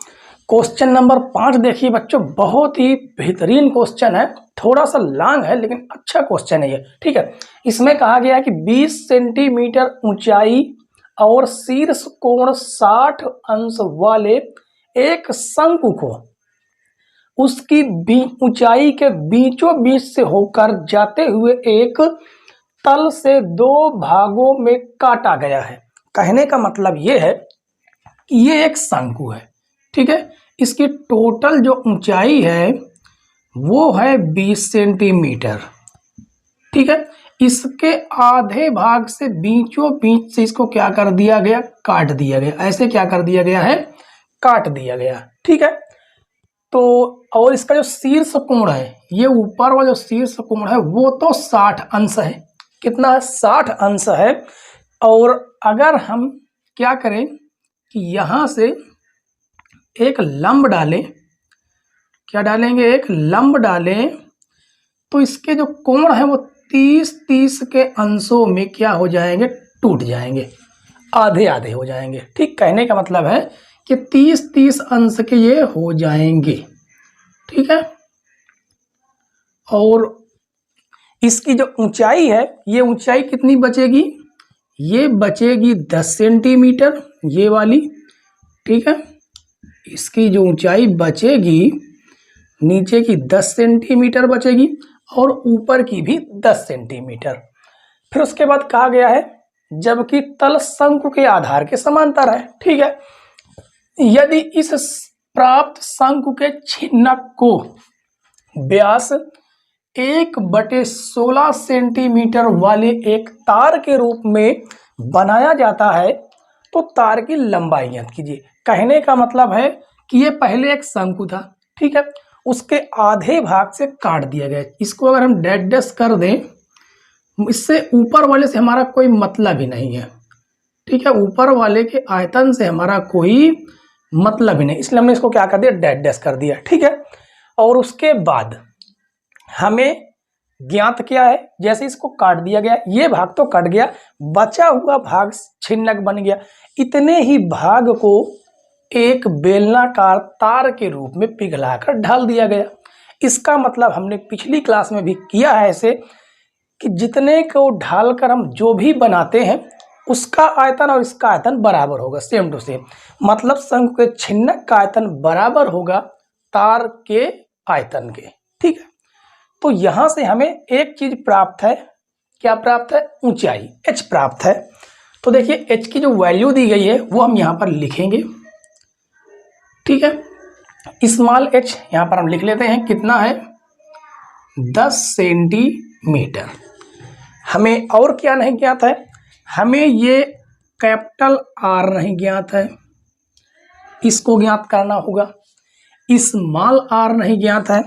क्वेश्चन नंबर 5 देखिए बच्चों, बहुत ही बेहतरीन क्वेश्चन है, थोड़ा सा लॉन्ग है लेकिन अच्छा क्वेश्चन है ये। ठीक है, इसमें कहा गया है कि 20 सेंटीमीटर ऊंचाई और शीर्ष कोण 60 अंश वाले एक शंकु को उसकी ऊंचाई के बीचों बीच से होकर जाते हुए एक तल से 2 भागों में काटा गया है। कहने का मतलब ये है कि ये एक शंकु है। ठीक है, इसकी टोटल जो ऊंचाई है वो है 20 सेंटीमीटर। ठीक है, इसके आधे भाग से बीचों बीच से इसको क्या कर दिया गया? काट दिया गया। ऐसे क्या कर दिया गया है? काट दिया गया। ठीक है, तो और इसका जो शीर्ष कोण है, ये ऊपर वाला जो शीर्ष कोण है वो तो 60 अंश है। कितना है? 60 अंश है। और अगर हम क्या करें कि यहां से एक लंब डालें, क्या डालेंगे? एक लंब डालें, तो इसके जो कोण है वो 30-30 के अंशों में क्या हो जाएंगे? टूट जाएंगे, आधे आधे हो जाएंगे। ठीक, कहने का मतलब है कि 30-30 अंश के ये हो जाएंगे। ठीक है, और इसकी जो ऊंचाई है, ये ऊंचाई कितनी बचेगी? ये बचेगी 10 सेंटीमीटर, ये वाली। ठीक है, इसकी जो ऊंचाई बचेगी नीचे की 10 सेंटीमीटर बचेगी और ऊपर की भी 10 सेंटीमीटर। फिर उसके बाद कहा गया है जबकि तल शंकु के आधार के समांतर है। ठीक है, यदि इस प्राप्त शंकु के छिन्नक को व्यास 1/16 सेंटीमीटर वाले एक तार के रूप में बनाया जाता है तो तार की लंबाई ज्ञात कीजिए। कहने का मतलब है कि ये पहले एक शंकु था। ठीक है, उसके आधे भाग से काट दिया गया। इसको अगर हम डैश कर दें, इससे ऊपर वाले से हमारा कोई मतलब ही नहीं है। ठीक है, ऊपर वाले के आयतन से हमारा कोई मतलब ही नहीं, इसलिए हमने इसको क्या कर दिया? डैश कर दिया। ठीक है, और उसके बाद हमें ज्ञात क्या है? जैसे इसको काट दिया गया, ये भाग तो कट गया, बचा हुआ भाग छिन्नक बन गया। इतने ही भाग को एक बेलनाकार तार के रूप में पिघलाकर ढाल दिया गया। इसका मतलब हमने पिछली क्लास में भी किया है ऐसे कि जितने को ढालकर हम जो भी बनाते हैं उसका आयतन और इसका आयतन बराबर होगा, सेम टू सेम। मतलब शंकु के छिन्नक का आयतन बराबर होगा तार के आयतन के। ठीक है, तो यहां से हमें एक चीज प्राप्त है। क्या प्राप्त है? ऊंचाई, h प्राप्त है। तो देखिए h की जो वैल्यू दी गई है वो हम यहां पर लिखेंगे। ठीक है, स्मॉल h यहां पर हम लिख लेते हैं। कितना है? 10 सेंटीमीटर। हमें और क्या नहीं ज्ञात है? हमें ये कैपिटल R नहीं ज्ञात है, इसको ज्ञात करना होगा। स्मॉल r नहीं ज्ञात है।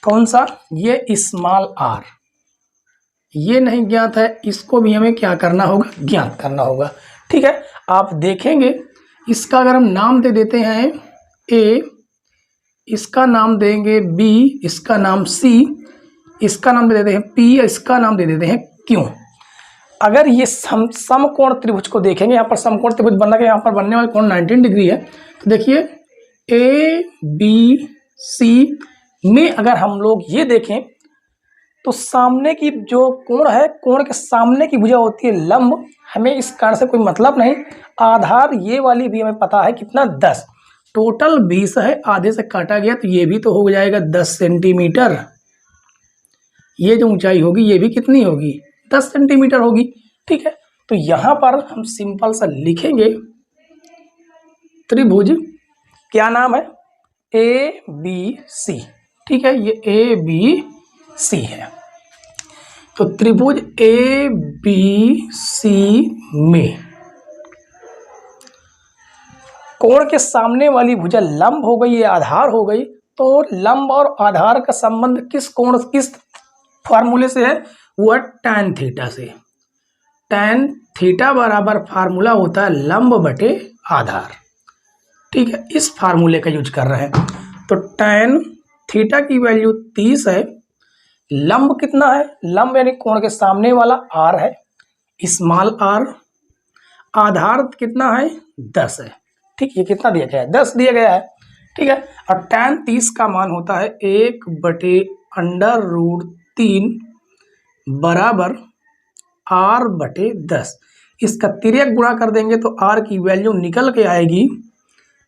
कौन सा? ये स्मॉल r, ये नहीं ज्ञात है, इसको भी हमें क्या करना होगा? ज्ञात करना होगा। ठीक है, आप देखेंगे इसका अगर हम नाम दे देते हैं A, इसका नाम देंगे B, इसका नाम C, इसका नाम दे देते हैं P, इसका नाम दे देते हैं Q। अगर ये समकोण त्रिभुज को देखेंगे, यहाँ पर समकोण त्रिभुज बनना है, यहाँ पर बनने वाला कोण 19 डिग्री है, तो देखिए ए बी सी में अगर हम लोग ये देखें तो सामने की जो कोण है, कोण के सामने की भुजा होती है लंब, हमें इस कारण से कोई मतलब नहीं। आधार ये वाली भी हमें पता है कितना 10, टोटल 20 है, आधे से काटा गया तो ये भी तो हो जाएगा 10 सेंटीमीटर। ये जो ऊंचाई होगी ये भी कितनी होगी 10 सेंटीमीटर होगी। ठीक है, तो यहाँ पर हम सिंपल सा लिखेंगे त्रिभुज, क्या नाम है, ए बी सी। ठीक है, ये ए बी सी है। तो त्रिभुज ए बी सी में कोण के सामने वाली भुजा लंब हो गई, ये आधार हो गई। तो लंब और आधार का संबंध किस कोण, किस फार्मूले से है, वो है tan थीटा से। tan थीटा बराबर फार्मूला होता है लंब बटे आधार। ठीक है, इस फार्मूले का यूज कर रहे हैं। तो tan थीटा की वैल्यू 30 है, लंब कितना है, लंब यानी कोण के सामने वाला r है, स्मॉल r, आधार कितना है 10 है। ठीक, ये कितना दिया गया है 10 दिया गया है। ठीक है, और tan 30 का मान होता है 1/√3 बराबर r बटे 10। इसका तिर्यक गुणा कर देंगे तो r की वैल्यू निकल के आएगी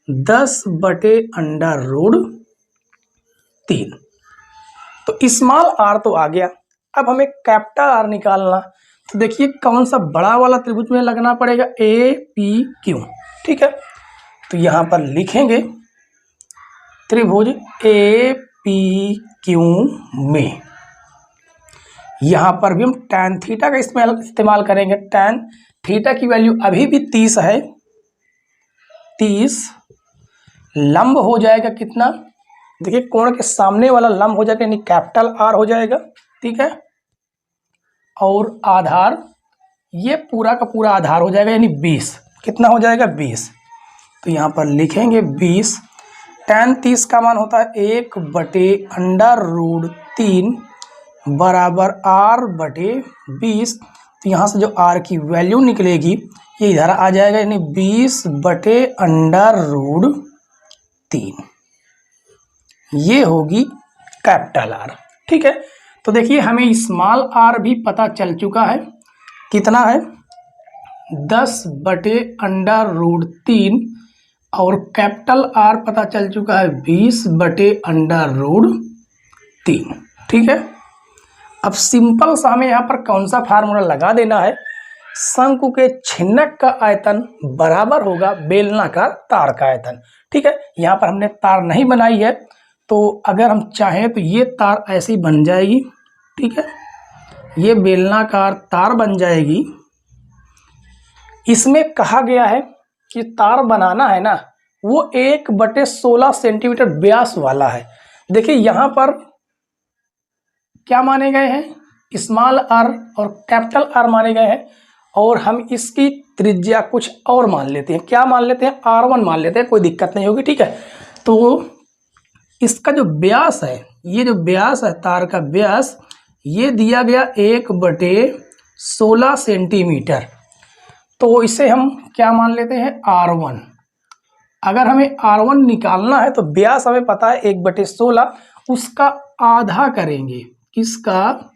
10/√3। तो स्मॉल r तो आ गया, अब हमें कैपिटल R निकालना। तो देखिए कौन सा बड़ा वाला त्रिभुज में लगना पड़ेगा, ए पी क्यू। ठीक है, तो यहाँ पर लिखेंगे त्रिभुज ए पी क्यू में, यहाँ पर भी हम tan थीटा का इस्तेमाल करेंगे। tan थीटा की वैल्यू अभी भी 30 है, 30 लंब हो जाएगा कितना, देखिए कोण के सामने वाला लंब हो जाएगा यानी कैपिटल R हो जाएगा। ठीक है, और आधार ये पूरा का पूरा आधार हो जाएगा यानी 20, कितना हो जाएगा 20। तो यहाँ पर लिखेंगे 20, tan 30 का मान होता है 1/√3 बराबर r बटे 20। तो यहाँ से जो r की वैल्यू निकलेगी ये इधर आ जाएगा यानी 20/√3, ये होगी कैपिटल R। ठीक है, तो देखिए हमें स्मॉल r भी पता चल चुका है, कितना है 10/√3, और कैपिटल R पता चल चुका है 20/√3। ठीक है, अब सिंपल सा हमें यहाँ पर कौन सा फार्मूला लगा देना है, शंकु के छिन्नक का आयतन बराबर होगा बेलनाकार तार का आयतन। ठीक है, यहाँ पर हमने तार नहीं बनाई है, तो अगर हम चाहें तो ये तार ऐसी बन जाएगी। ठीक है, ये बेलनाकार तार बन जाएगी। इसमें कहा गया है कि तार बनाना है ना वो 1/16 सेंटीमीटर व्यास वाला है। देखिए यहाँ पर क्या माने गए हैं, स्मॉल r और कैपिटल R माने गए हैं, और हम इसकी त्रिज्या कुछ और मान लेते हैं। क्या मान लेते हैं, R1 मान लेते हैं, कोई दिक्कत नहीं होगी। ठीक है, तो इसका जो व्यास है, ये जो व्यास है तार का व्यास, ये दिया गया 1/16 सेंटीमीटर। तो इसे हम क्या मान लेते हैं R1। अगर हमें R1 निकालना है तो व्यास हमें पता है 1/16, उसका आधा करेंगे, किसका,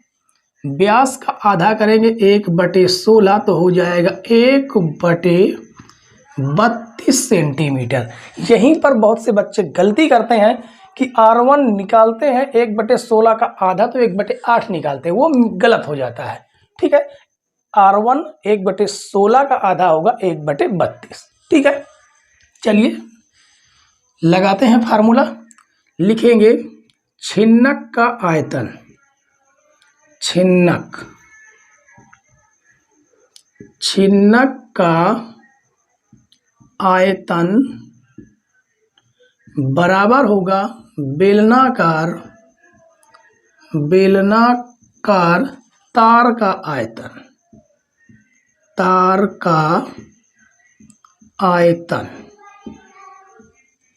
व्यास का आधा करेंगे 1/16, तो हो जाएगा 1/32 सेंटीमीटर। यहीं पर बहुत से बच्चे गलती करते हैं कि R1 निकालते हैं 1/16 का आधा तो 1/8 निकालते हैं, वो गलत हो जाता है। ठीक है, R1 1/16 का आधा होगा 1/32। ठीक है, चलिए लगाते हैं फार्मूला, लिखेंगे छिन्नक का आयतन, छिन्नक का आयतन बराबर होगा बेलनाकार तार का आयतन,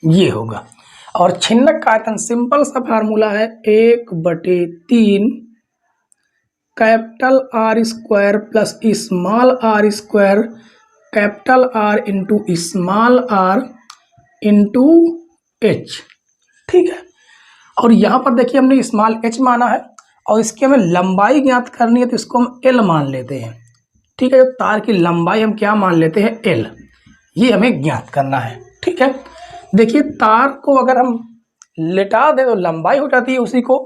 ये होगा। और छिन्नक का आयतन सिंपल सा फार्मूला है 1/3 capital R² plus small r², capital R into small r into H, ठीक है। और यहाँ पर देखिए हमने स्मॉल एच माना है और इसकी हमें लंबाई ज्ञात करनी है तो इसको हम एल मान लेते हैं, ठीक है। तार की लंबाई हम क्या मान लेते हैं, एल, ये हमें ज्ञात करना है, ठीक है। देखिए तार को अगर हम लेटा दें तो लंबाई हो जाती है, उसी को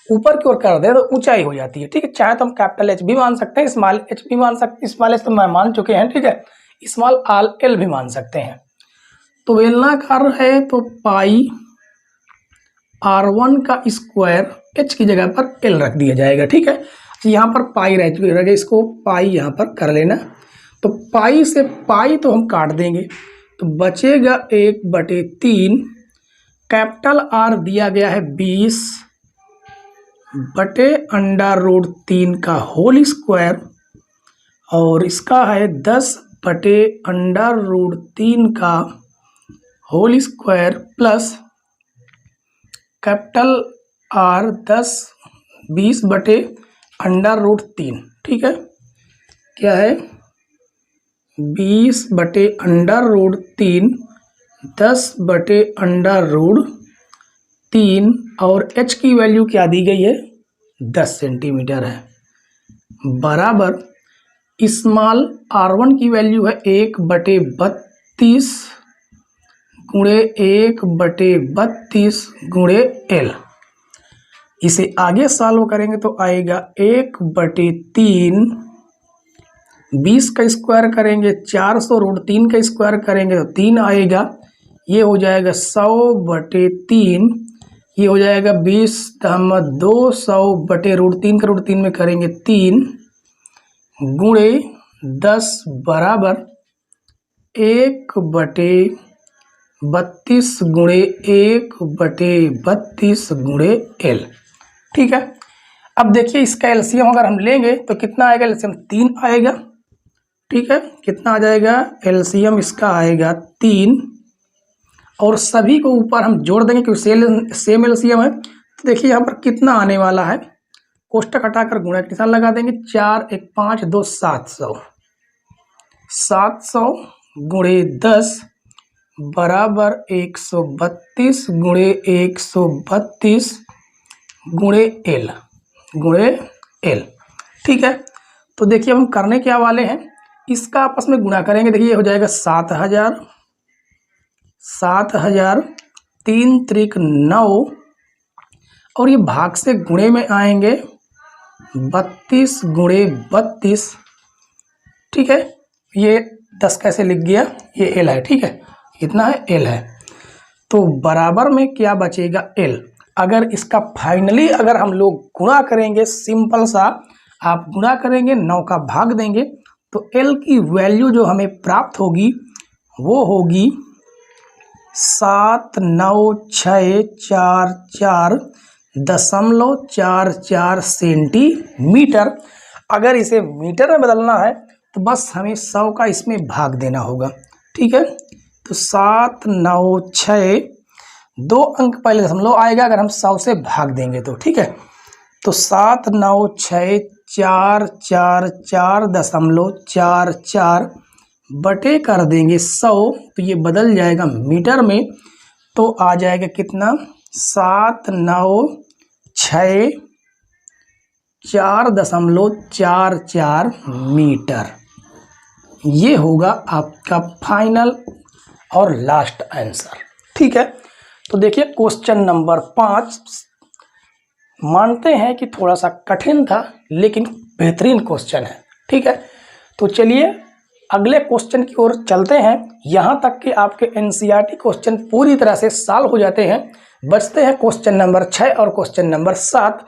ऊपर की ओर कर दें तो ऊंचाई हो जाती है, ठीक है। चाहे तो हम कैपिटल एच भी मान सकते हैं, स्मॉल एच भी मान सकते हैं, स्मॉल एच तो मैं मान चुके हैं, ठीक है। स्मॉल आल एल भी मान सकते हैं। तो बेलनाकार है तो पाई R1 का स्क्वायर एच की जगह पर एल रख दिया जाएगा, ठीक है। यहाँ पर पाई रह चुकी है, इसको पाई यहाँ पर कर लेना। तो पाई से पाई तो हम काट देंगे तो बचेगा 1/3, कैपिटल आर दिया गया है 20/√3 का होल स्क्वायर और इसका है 10/√3 का whole square plus capital R 20/√3, ठीक है। क्या है 20/√3, 10/√3 और h की वैल्यू क्या दी गई है, 10 सेंटीमीटर है, बराबर स्मॉल r1 की वैल्यू है 1/32 गुणे 1/32 गुणे एल। इसे आगे सॉल्व करेंगे तो आएगा 1/3, 20 का स्क्वायर करेंगे 400√3 का स्क्वायर करेंगे तो 3 आएगा, ये हो जाएगा 100/3, ये हो जाएगा 20 200/√3 का √3 में करेंगे 3 गुणे 10 बराबर 1/32 गुणे 1/32 गुणे एल, ठीक है। अब देखिए इसका एलसीएम अगर हम लेंगे तो कितना आएगा, एलसीएम 3 आएगा, ठीक है। कितना आ जाएगा, एलसीएम इसका आएगा 3 और सभी को ऊपर हम जोड़ देंगे क्योंकि सेम एलसीएम है। तो देखिए यहाँ पर कितना आने वाला है, कोष्टक हटाकर गुणा का निशान लगा देंगे, 4 1 5 2 700 गुणे 10 बराबर 132 गुणे 132 गुणे एल, ठीक है। तो देखिए हम करने क्या वाले हैं, इसका आपस में गुणा करेंगे। देखिए हो जाएगा 7000, 3 त्रिक 9 और ये भाग से गुणे में आएंगे 32 गुणे 32, ठीक है। ये 10 कैसे लिख गया, ये एल है, ठीक है, इतना है एल है। तो बराबर में क्या बचेगा, एल। अगर इसका फाइनली अगर हम लोग गुणा करेंगे, सिंपल सा आप गुणा करेंगे, 9 का भाग देंगे तो एल की वैल्यू जो हमें प्राप्त होगी वो होगी 796444.44 सेंटीमीटर। अगर इसे मीटर में बदलना है तो बस हमें 100 का इसमें भाग देना होगा, ठीक है। तो 796, 2 अंक पहले दशमलव आएगा अगर हम 100 से भाग देंगे तो, ठीक है। तो 796,444.44 बटे कर देंगे 100 तो ये बदल जाएगा मीटर में, तो आ जाएगा कितना, 796,444 मीटर। ये होगा आपका फाइनल और लास्ट आंसर, ठीक है। तो देखिए क्वेश्चन नंबर 5 मानते हैं कि थोड़ा सा कठिन था लेकिन बेहतरीन क्वेश्चन है, ठीक है। तो चलिए अगले क्वेश्चन की ओर चलते हैं। यहाँ तक कि आपके एनसीईआरटी क्वेश्चन पूरी तरह से सॉल्व हो जाते हैं, बचते हैं क्वेश्चन नंबर 6 और क्वेश्चन नंबर 7,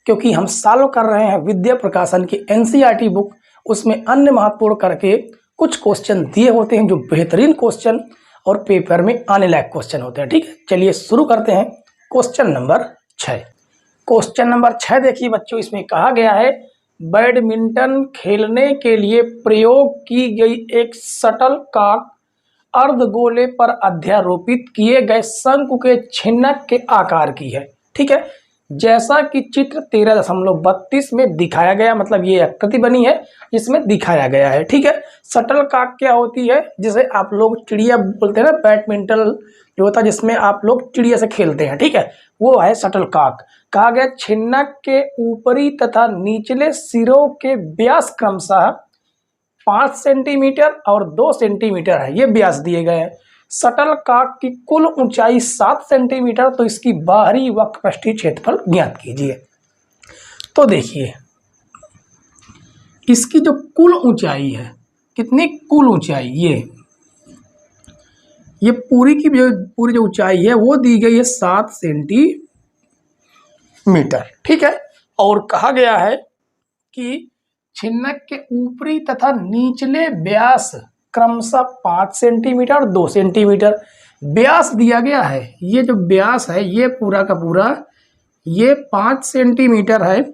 क्योंकि हम सॉल्व कर रहे हैं विद्या प्रकाशन की एनसीईआरटी बुक। उसमें अन्य महत्वपूर्ण करके कुछ क्वेश्चन दिए होते हैं जो बेहतरीन क्वेश्चन और पेपर में आने लायक क्वेश्चन होते हैं, ठीक है। चलिए शुरू करते हैं क्वेश्चन नंबर 6। क्वेश्चन नंबर 6 देखिए बच्चों, इसमें कहा गया है बैडमिंटन खेलने के लिए प्रयोग की गई एक शटल कॉक अर्धगोले पर अध्यारोपित किए गए शंकु के छिन्नक के आकार की है, ठीक है। जैसा कि चित्र 13.32 में दिखाया गया, मतलब ये आकृति बनी है जिसमें दिखाया गया है। ठीक है, शटलकॉक क्या होती है, जिसे आप लोग चिड़िया बोलते हैं ना, बैडमिंटन जो होता है जिसमें आप लोग चिड़िया से खेलते हैं। ठीक है, वो है शटलकॉक। कहा गया छिन्नक के ऊपरी तथा निचले सिरों के व्यास क्रमशः 5 सेंटीमीटर और 2 सेंटीमीटर है, ये व्यास दिए गए हैं। शटलकॉक की कुल ऊंचाई 7 सेंटीमीटर, तो इसकी बाहरी वक्रपृष्ठीय क्षेत्रफल ज्ञात कीजिए। तो देखिए इसकी जो कुल ऊंचाई है, कितनी कुल ऊंचाई, ये पूरी की पूरी जो ऊंचाई है वो दी गई है 7 सेंटीमीटर। ठीक है, और कहा गया है कि छिन्नक के ऊपरी तथा निचले व्यास क्रमशः 5 सेंटीमीटर और 2 सेंटीमीटर व्यास दिया गया है। ये जो व्यास है ये पूरा का पूरा ये 5 सेंटीमीटर है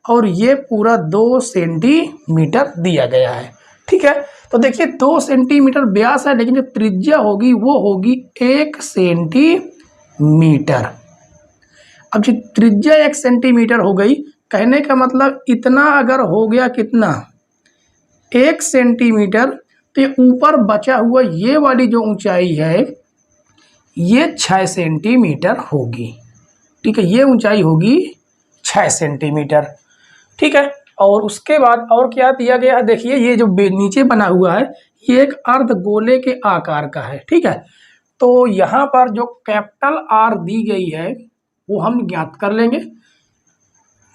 और ये पूरा 2 सेंटीमीटर दिया गया है। ठीक है, तो देखिए 2 सेंटीमीटर व्यास है, लेकिन जो त्रिज्या होगी वो होगी 1 सेंटीमीटर। अब जो त्रिज्या 1 सेंटीमीटर हो गई, कहने का मतलब इतना अगर हो गया, कितना 1 सेंटीमीटर, तो ये ऊपर बचा हुआ ये वाली जो ऊंचाई है ये 6 सेंटीमीटर होगी। ठीक है, ये ऊंचाई होगी 6 सेंटीमीटर। ठीक है, और उसके बाद और क्या दिया गया है, देखिए ये जो नीचे बना हुआ है ये एक अर्धगोले के आकार का है। ठीक है, तो यहाँ पर जो कैपिटल आर दी गई है वो हम ज्ञात कर लेंगे।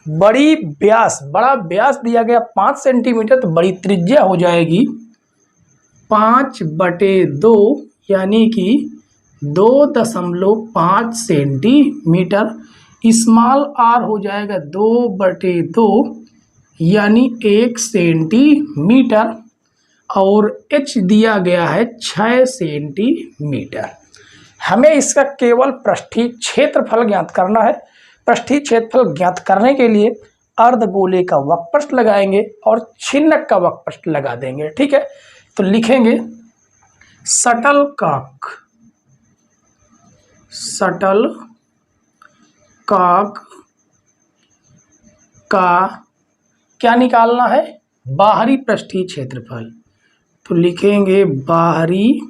बड़ा व्यास दिया गया 5 सेंटीमीटर, तो बड़ी त्रिज्या हो जाएगी 5/2 यानी कि 2.5 सेंटीमीटर। स्मॉल आर हो जाएगा 2/2 यानी 1 सेंटीमीटर, और एच दिया गया है 6 सेंटीमीटर। हमें इसका केवल पृष्ठीय क्षेत्रफल ज्ञात करना है। पृष्ठीय क्षेत्रफल ज्ञात करने के लिए अर्धगोले का वक्रपृष्ठ लगाएंगे और छिन्नक का वक्रपृष्ठ लगा देंगे। ठीक है, तो लिखेंगे शटलकॉक का क्या निकालना है, बाहरी पृष्ठीय क्षेत्रफल। तो लिखेंगे बाहरी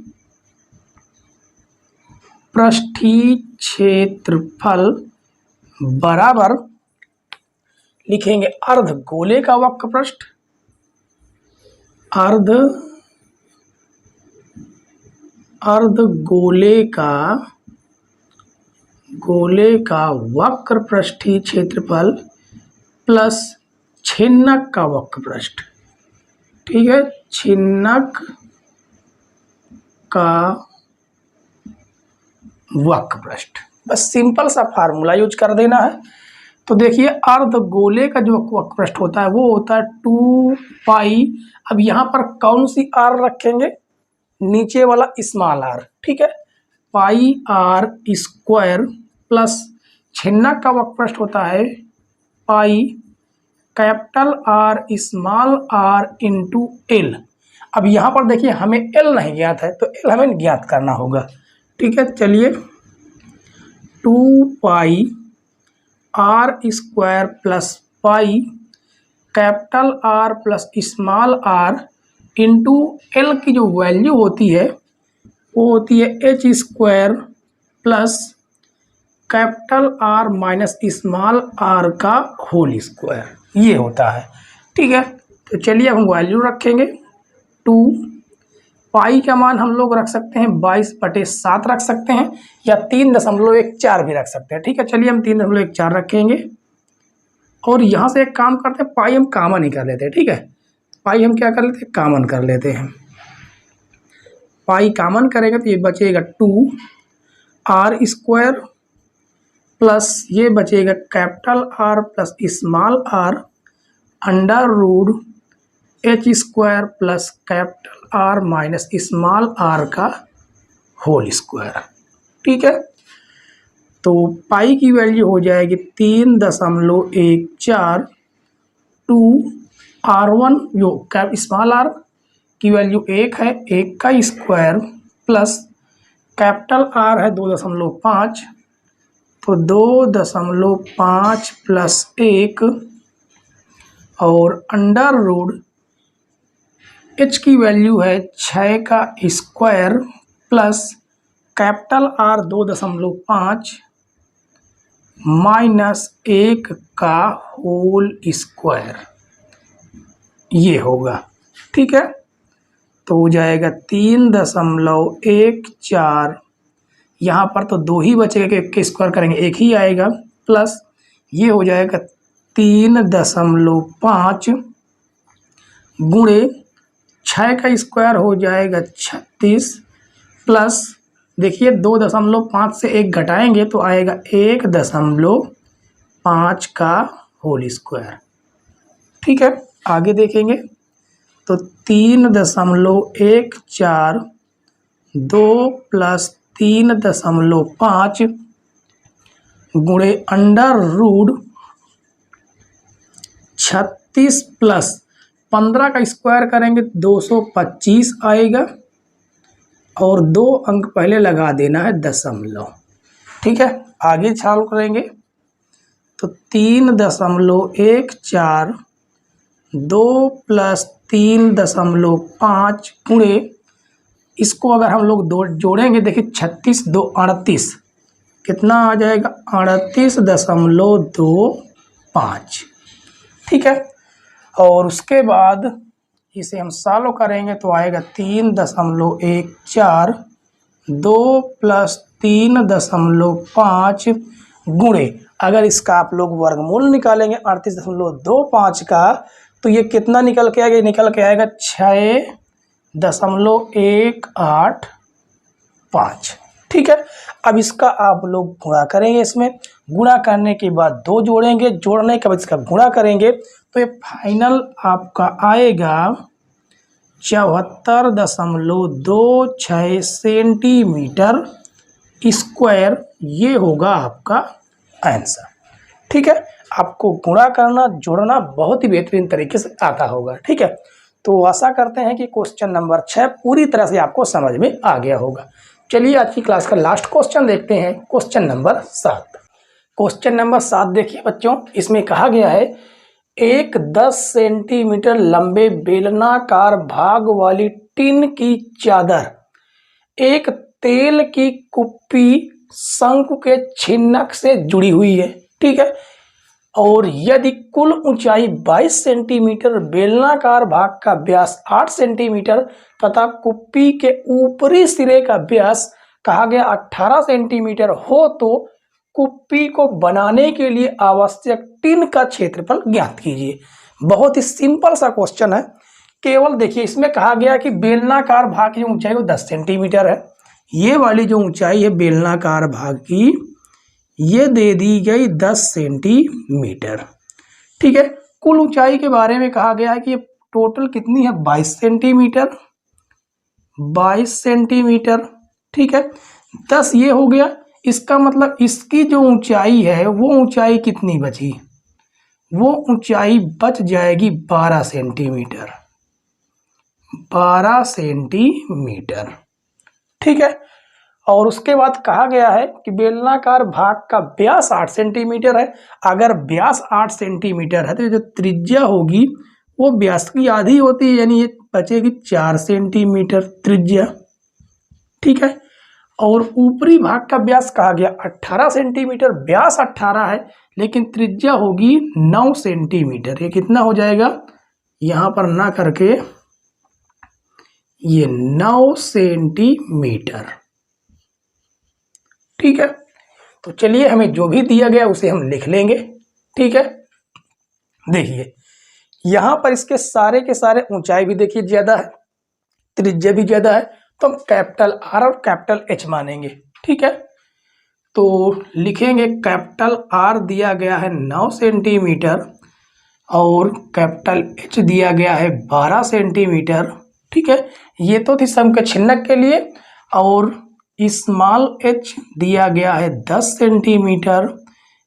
पृष्ठीय क्षेत्रफल बराबर, लिखेंगे अर्धगोले का वक्रपृष्ठ, अर्धगोले का वक्रपृष्ठीय क्षेत्रफल प्लस छिन्नक का वक्रपृष्ठ। ठीक है, छिन्नक का वक्रपृष्ठ, बस सिंपल सा फार्मूला यूज कर देना है। तो देखिए अर्धगोले का जो वक्रपृष्ठ होता है वो होता है 2 पाई। अब यहाँ पर कौन सी आर रखेंगे, नीचे वाला स्मॉल आर। ठीक है, पाई आर स्क्वायर प्लस छिन्नक का वक्रपृष्ठ होता है pi capital R small R into L. अब यहाँ पर देखिए हमें एल नहीं ज्ञात है, तो एल हमें ज्ञात करना होगा। ठीक है, चलिए 2 pi R square plus pi capital R plus small R into L की जो वैल्यू होती है वो होती है H square plus capital R minus small R का होल स्क्वायर, ये होता है। ठीक है, तो चलिए हम वैल्यू रखेंगे। 2 पाई का मान हम लोग रख सकते हैं 22/7 रख सकते हैं, या 3.14 भी रख सकते हैं। ठीक है, चलिए हम 3.14 रखेंगे, और यहाँ से एक काम करते हैं, पाई हम कॉमन ही कर लेते हैं। ठीक है, पाई हम क्या कर लेते हैं, कॉमन कर लेते हैं। पाई कॉमन करेंगे तो ये बचेगा 2 आर स्क्वायर प्लस ये बचेगा capital R plus small R under root H square plus capital R minus small R का होल स्क्वायर। ठीक है, तो पाई की वैल्यू हो जाएगी 3.14। 2 R1 जो स्मॉल आर की वैल्यू 1 है, 1 का स्क्वायर प्लस कैपिटल आर है 2.5 तो 2.5 प्लस 1 और अंडर रूट h की वैल्यू है 6 का square plus capital R 2.5 minus 1 का होल स्क्वायर, ये होगा। ठीक है, तो हो जाएगा 3.14। यहाँ पर तो 2 ही बचेगा कि 1 के स्क्वायर करेंगे 1 ही आएगा, प्लस ये हो जाएगा 3.5 गुणे 6 का स्क्वायर हो जाएगा 36, प्लस देखिए 2.5 से 1 घटाएंगे तो आएगा 1.5 का होल स्क्वायर। ठीक है, आगे देखेंगे तो 3.14 2 प्लस 3.5 गुणे अंडर रूट 36 प्लस 15 का स्क्वायर करेंगे 225 आएगा, और 2 अंक पहले लगा देना है दशमलव। ठीक है, आगे सॉल्व करेंगे तो 3.14 2 प्लस 3.5 गुणे, इसको अगर हम लोग दो जोड़ेंगे, देखिए 36 2 38, कितना आ जाएगा 38.25। ठीक है, और उसके बाद इसे हम सॉल्व करेंगे तो आएगा 3.14 2 प्लस 3.5 गुणे, अगर इसका आप लोग वर्गमूल निकालेंगे 38.25 का, तो ये कितना निकल के आएगा, निकल के आएगा 6.185। ठीक है, अब इसका आप लोग गुणा करेंगे, इसमें गुणा करने के बाद 2 जोड़ेंगे, जोड़ने के बाद इसका गुणा करेंगे तो ये फाइनल आपका आएगा 74.26 सेंटीमीटर स्क्वायर, ये होगा आपका आंसर। ठीक है, आपको गुणा करना जोड़ना बहुत ही बेहतरीन तरीके से आता होगा। ठीक है, तो आशा करते हैं कि क्वेश्चन नंबर 6 पूरी तरह से आपको समझ में आ गया होगा। चलिए आज की क्लास का लास्ट क्वेश्चन देखते हैं, क्वेश्चन नंबर 7। क्वेश्चन नंबर 7 देखिए बच्चों, इसमें कहा गया है एक 10 सेंटीमीटर लंबे बेलनाकार भाग वाली टिन की चादर एक तेल की कुप्पी शंकु के छिन्नक से जुड़ी हुई है। ठीक है, और यदि कुल ऊंचाई 22 सेंटीमीटर, बेलनाकार भाग का व्यास 8 सेंटीमीटर तथा कुप्पी के ऊपरी सिरे का व्यास कहा गया 18 सेंटीमीटर हो, तो कुप्पी को बनाने के लिए आवश्यक टिन का क्षेत्रफल ज्ञात कीजिए। बहुत ही सिंपल सा क्वेश्चन है। केवल देखिए इसमें कहा गया कि बेलनाकार भाग की ऊंचाई वो 10 सेंटीमीटर है, ये वाली जो ऊंचाई है बेलनाकार भाग की ये दे दी गई 10 सेंटीमीटर। ठीक है, कुल ऊंचाई के बारे में कहा गया है कि ये टोटल कितनी है 22 सेंटीमीटर, 22 सेंटीमीटर। ठीक है, 10 ये हो गया, इसका मतलब इसकी जो ऊंचाई है वो ऊंचाई कितनी बची, वो ऊंचाई बच जाएगी 12 सेंटीमीटर, 12 सेंटीमीटर। ठीक है, और उसके बाद कहा गया है कि बेलनाकार भाग का व्यास 8 सेंटीमीटर है। अगर व्यास 8 सेंटीमीटर है तो ये जो त्रिज्या होगी वो व्यास की आधी होती है, यानी ये बचेगी 4 सेंटीमीटर त्रिज्या। ठीक है, और ऊपरी भाग का व्यास कहा गया 18 सेंटीमीटर, व्यास 18 है लेकिन त्रिज्या होगी 9 सेंटीमीटर। ये कितना हो जाएगा, यहाँ पर ना करके ये 9 सेंटीमीटर। ठीक है, तो चलिए हमें जो भी दिया गया उसे हम लिख लेंगे। ठीक है, देखिए यहाँ पर इसके सारे के सारे ऊंचाई भी देखिए ज़्यादा है, त्रिज्या भी ज़्यादा है, तो हम कैपिटल आर और कैपिटल एच मानेंगे। ठीक है, तो लिखेंगे कैपिटल आर दिया गया है 9 सेंटीमीटर और कैपिटल एच दिया गया है 12 सेंटीमीटर। ठीक है, ये तो थी सम के छिन्नक के लिए, और स्मॉल एच दिया गया है 10 सेंटीमीटर,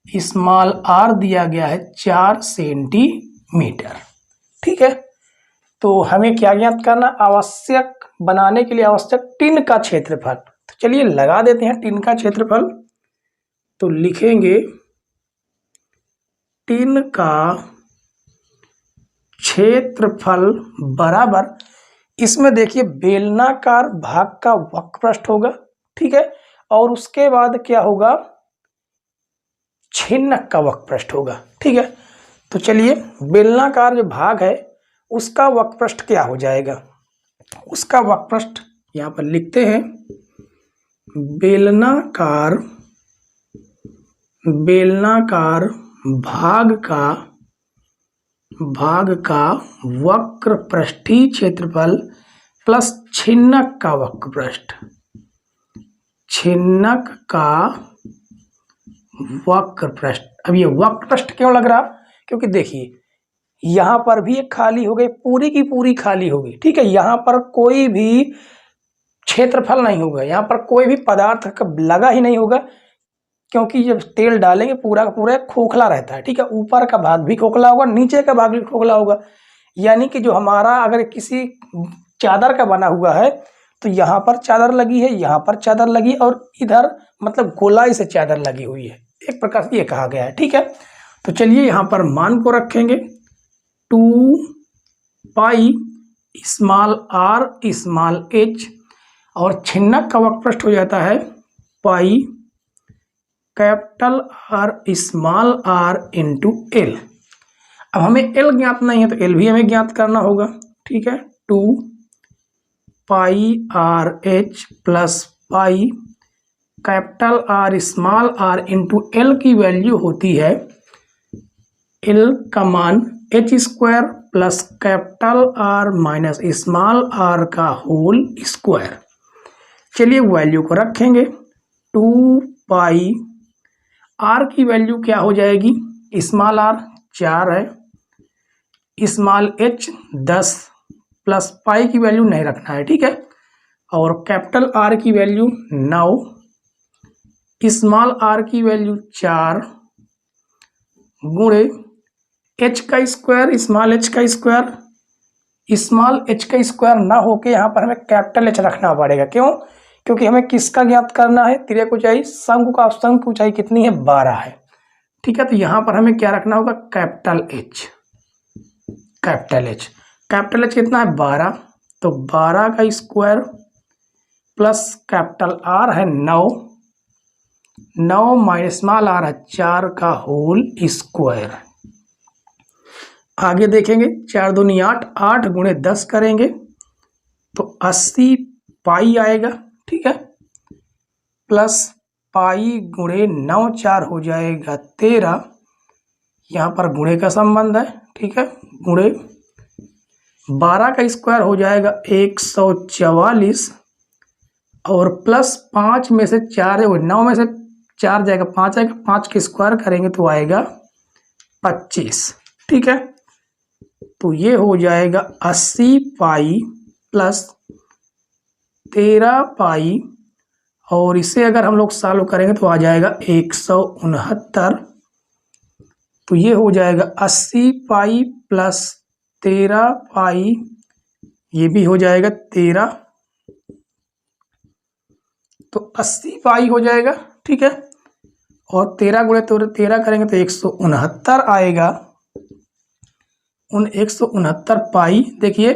स्मॉल आर दिया गया है 4 सेंटीमीटर। ठीक है, तो हमें क्या ज्ञात करना, आवश्यक बनाने के लिए आवश्यक टिन का क्षेत्रफल। तो चलिए लगा देते हैं टिन का क्षेत्रफल। तो लिखेंगे टिन का क्षेत्रफल बराबर, इसमें देखिए बेलनाकार भाग का वक्रपृष्ठ होगा, ठीक है, और उसके बाद क्या होगा, छिन्नक का वक्रपृष्ठ होगा, ठीक है। तो चलिए बेलनाकार जो भाग है उसका वक्रपृष्ठ क्या हो जाएगा, उसका वक्रपृष्ठ यहां पर लिखते हैं, बेलनाकार भाग का वक्रपृष्ठीय क्षेत्रफल प्लस छिन्नक का वक्रपृष्ठ, छिन्नक का वक्रपृष्ठ। अब ये वक्रपृष्ठ क्यों लग रहा, क्योंकि देखिए यहां पर भी एक खाली हो गई, पूरी की पूरी खाली होगी, ठीक है, यहां पर कोई भी क्षेत्रफल नहीं होगा, यहां पर कोई भी पदार्थ का लगा ही नहीं होगा, क्योंकि जब तेल डालेंगे पूरा का पूरा खोखला रहता है, ठीक है, ऊपर का भाग भी खोखला होगा, नीचे का भाग भी खोखला होगा, यानी कि जो हमारा अगर किसी चादर का बना हुआ है तो यहाँ पर चादर लगी है, यहाँ पर चादर लगी, और इधर मतलब गोलाई से चादर लगी हुई है, एक प्रकार से ये कहा गया है, ठीक है। तो चलिए यहाँ पर मान को रखेंगे 2 pi small R small H, और छिन्नक का वक्रपृष्ठ हो जाता है pi capital R small R into L. अब हमें एल ज्ञात नहीं है तो एल भी हमें ज्ञात करना होगा, ठीक है, 2 pi R H plus pi capital R small R into L की वैल्यू होती है, एल का मान H square plus capital R minus small R का होल स्क्वायर। चलिए वैल्यू को रखेंगे, 2 पाई आर की वैल्यू क्या हो जाएगी, स्मॉल आर 4 है, स्मॉल एच 10 प्लस पाई की वैल्यू नहीं रखना है, ठीक है, और कैपिटल आर की वैल्यू 9, स्मॉल आर की वैल्यू 4 गुणे एच का स्क्वायर स्मॉल एच का स्क्वायर, स्मॉल एच का स्क्वायर ना होके यहाँ पर हमें कैपिटल एच रखना पड़ेगा, क्यों, क्योंकि हमें किसका ज्ञात करना है, तिर्यक ऊंचाई, शंकु का शंकु ऊंचाई कितनी है 12 है, ठीक है। तो यहाँ पर हमें क्या रखना होगा, capital H, capital H, capital H कितना है 12, तो 12 का स्क्वायर प्लस कैपिटल आर है 9 माइनस स्मॉल आर है 4 का होल स्क्वायर। आगे देखेंगे 4 दूनी 8, 8 गुणे 10 करेंगे तो 80 पाई आएगा, ठीक है, प्लस पाई गुणे 9 4 हो जाएगा 13, यहाँ पर गुणे का संबंध है, ठीक है, गुणे 12 का स्क्वायर हो जाएगा 144, और प्लस 5 में से 4 है, 9 में से 4 जाएगा 5 आएगा, 5 के स्क्वायर करेंगे तो आएगा 25, ठीक है। तो ये हो जाएगा 80 पाई प्लस 13 पाई, और इसे अगर हम लोग सॉल्व करेंगे तो आ जाएगा 169, तो ये हो जाएगा 80 पाई प्लस 13 पाई, ये भी हो जाएगा 13, तो 80 पाई हो जाएगा, ठीक है, और 13 गुणे 13 करेंगे तो 169 आएगा, 169 पाई। देखिए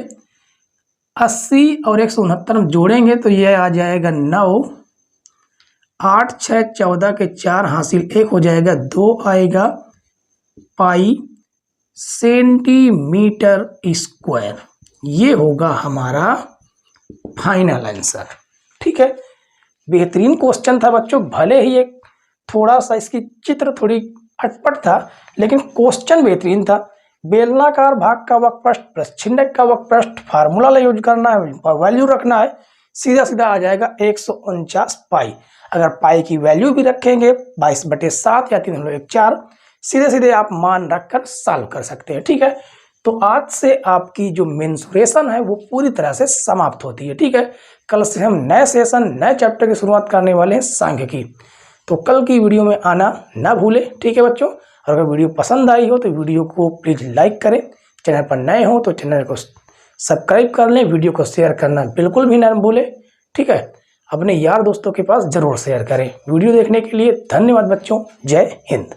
80 और 169 जोड़ेंगे तो ये आ जाएगा 9, 8 6 14 के 4 हासिल 1 हो जाएगा 2 आएगा पाई सेंटीमीटर स्क्वायर। ये होगा हमारा फाइनल आंसर, ठीक है। बेहतरीन क्वेश्चन था बच्चों, भले ही एक थोड़ा सा इसकी चित्र थोड़ी अटपट था, लेकिन क्वेश्चन बेहतरीन था। बेलनाकार भाग का वक्रपृष्ठ प्लस छिन्नक का वक्रपृष्ठ, फार्मूला यूज करना है, वैल्यू रखना है, सीधा सीधा आ जाएगा 149 पाई। अगर पाई की वैल्यू भी रखेंगे 22/7 या 3/4, सीधे सीधे आप मान रखकर सॉल्व कर सकते हैं, ठीक है। तो आज से आपकी जो मेंसुरेशन है वो पूरी तरह से समाप्त होती है, ठीक है। कल से हम नए सेशन नए चैप्टर की शुरुआत करने वाले हैं सांख्यिकी, तो कल की वीडियो में आना ना भूलें, ठीक है बच्चों। और अगर वीडियो पसंद आई हो तो वीडियो को प्लीज़ लाइक करें, चैनल पर नए हो तो चैनल को सब्सक्राइब कर लें, वीडियो को शेयर करना बिल्कुल भी ना भूलें, ठीक है। अपने यार दोस्तों के पास ज़रूर शेयर करें। वीडियो देखने के लिए धन्यवाद बच्चों। जय हिंद।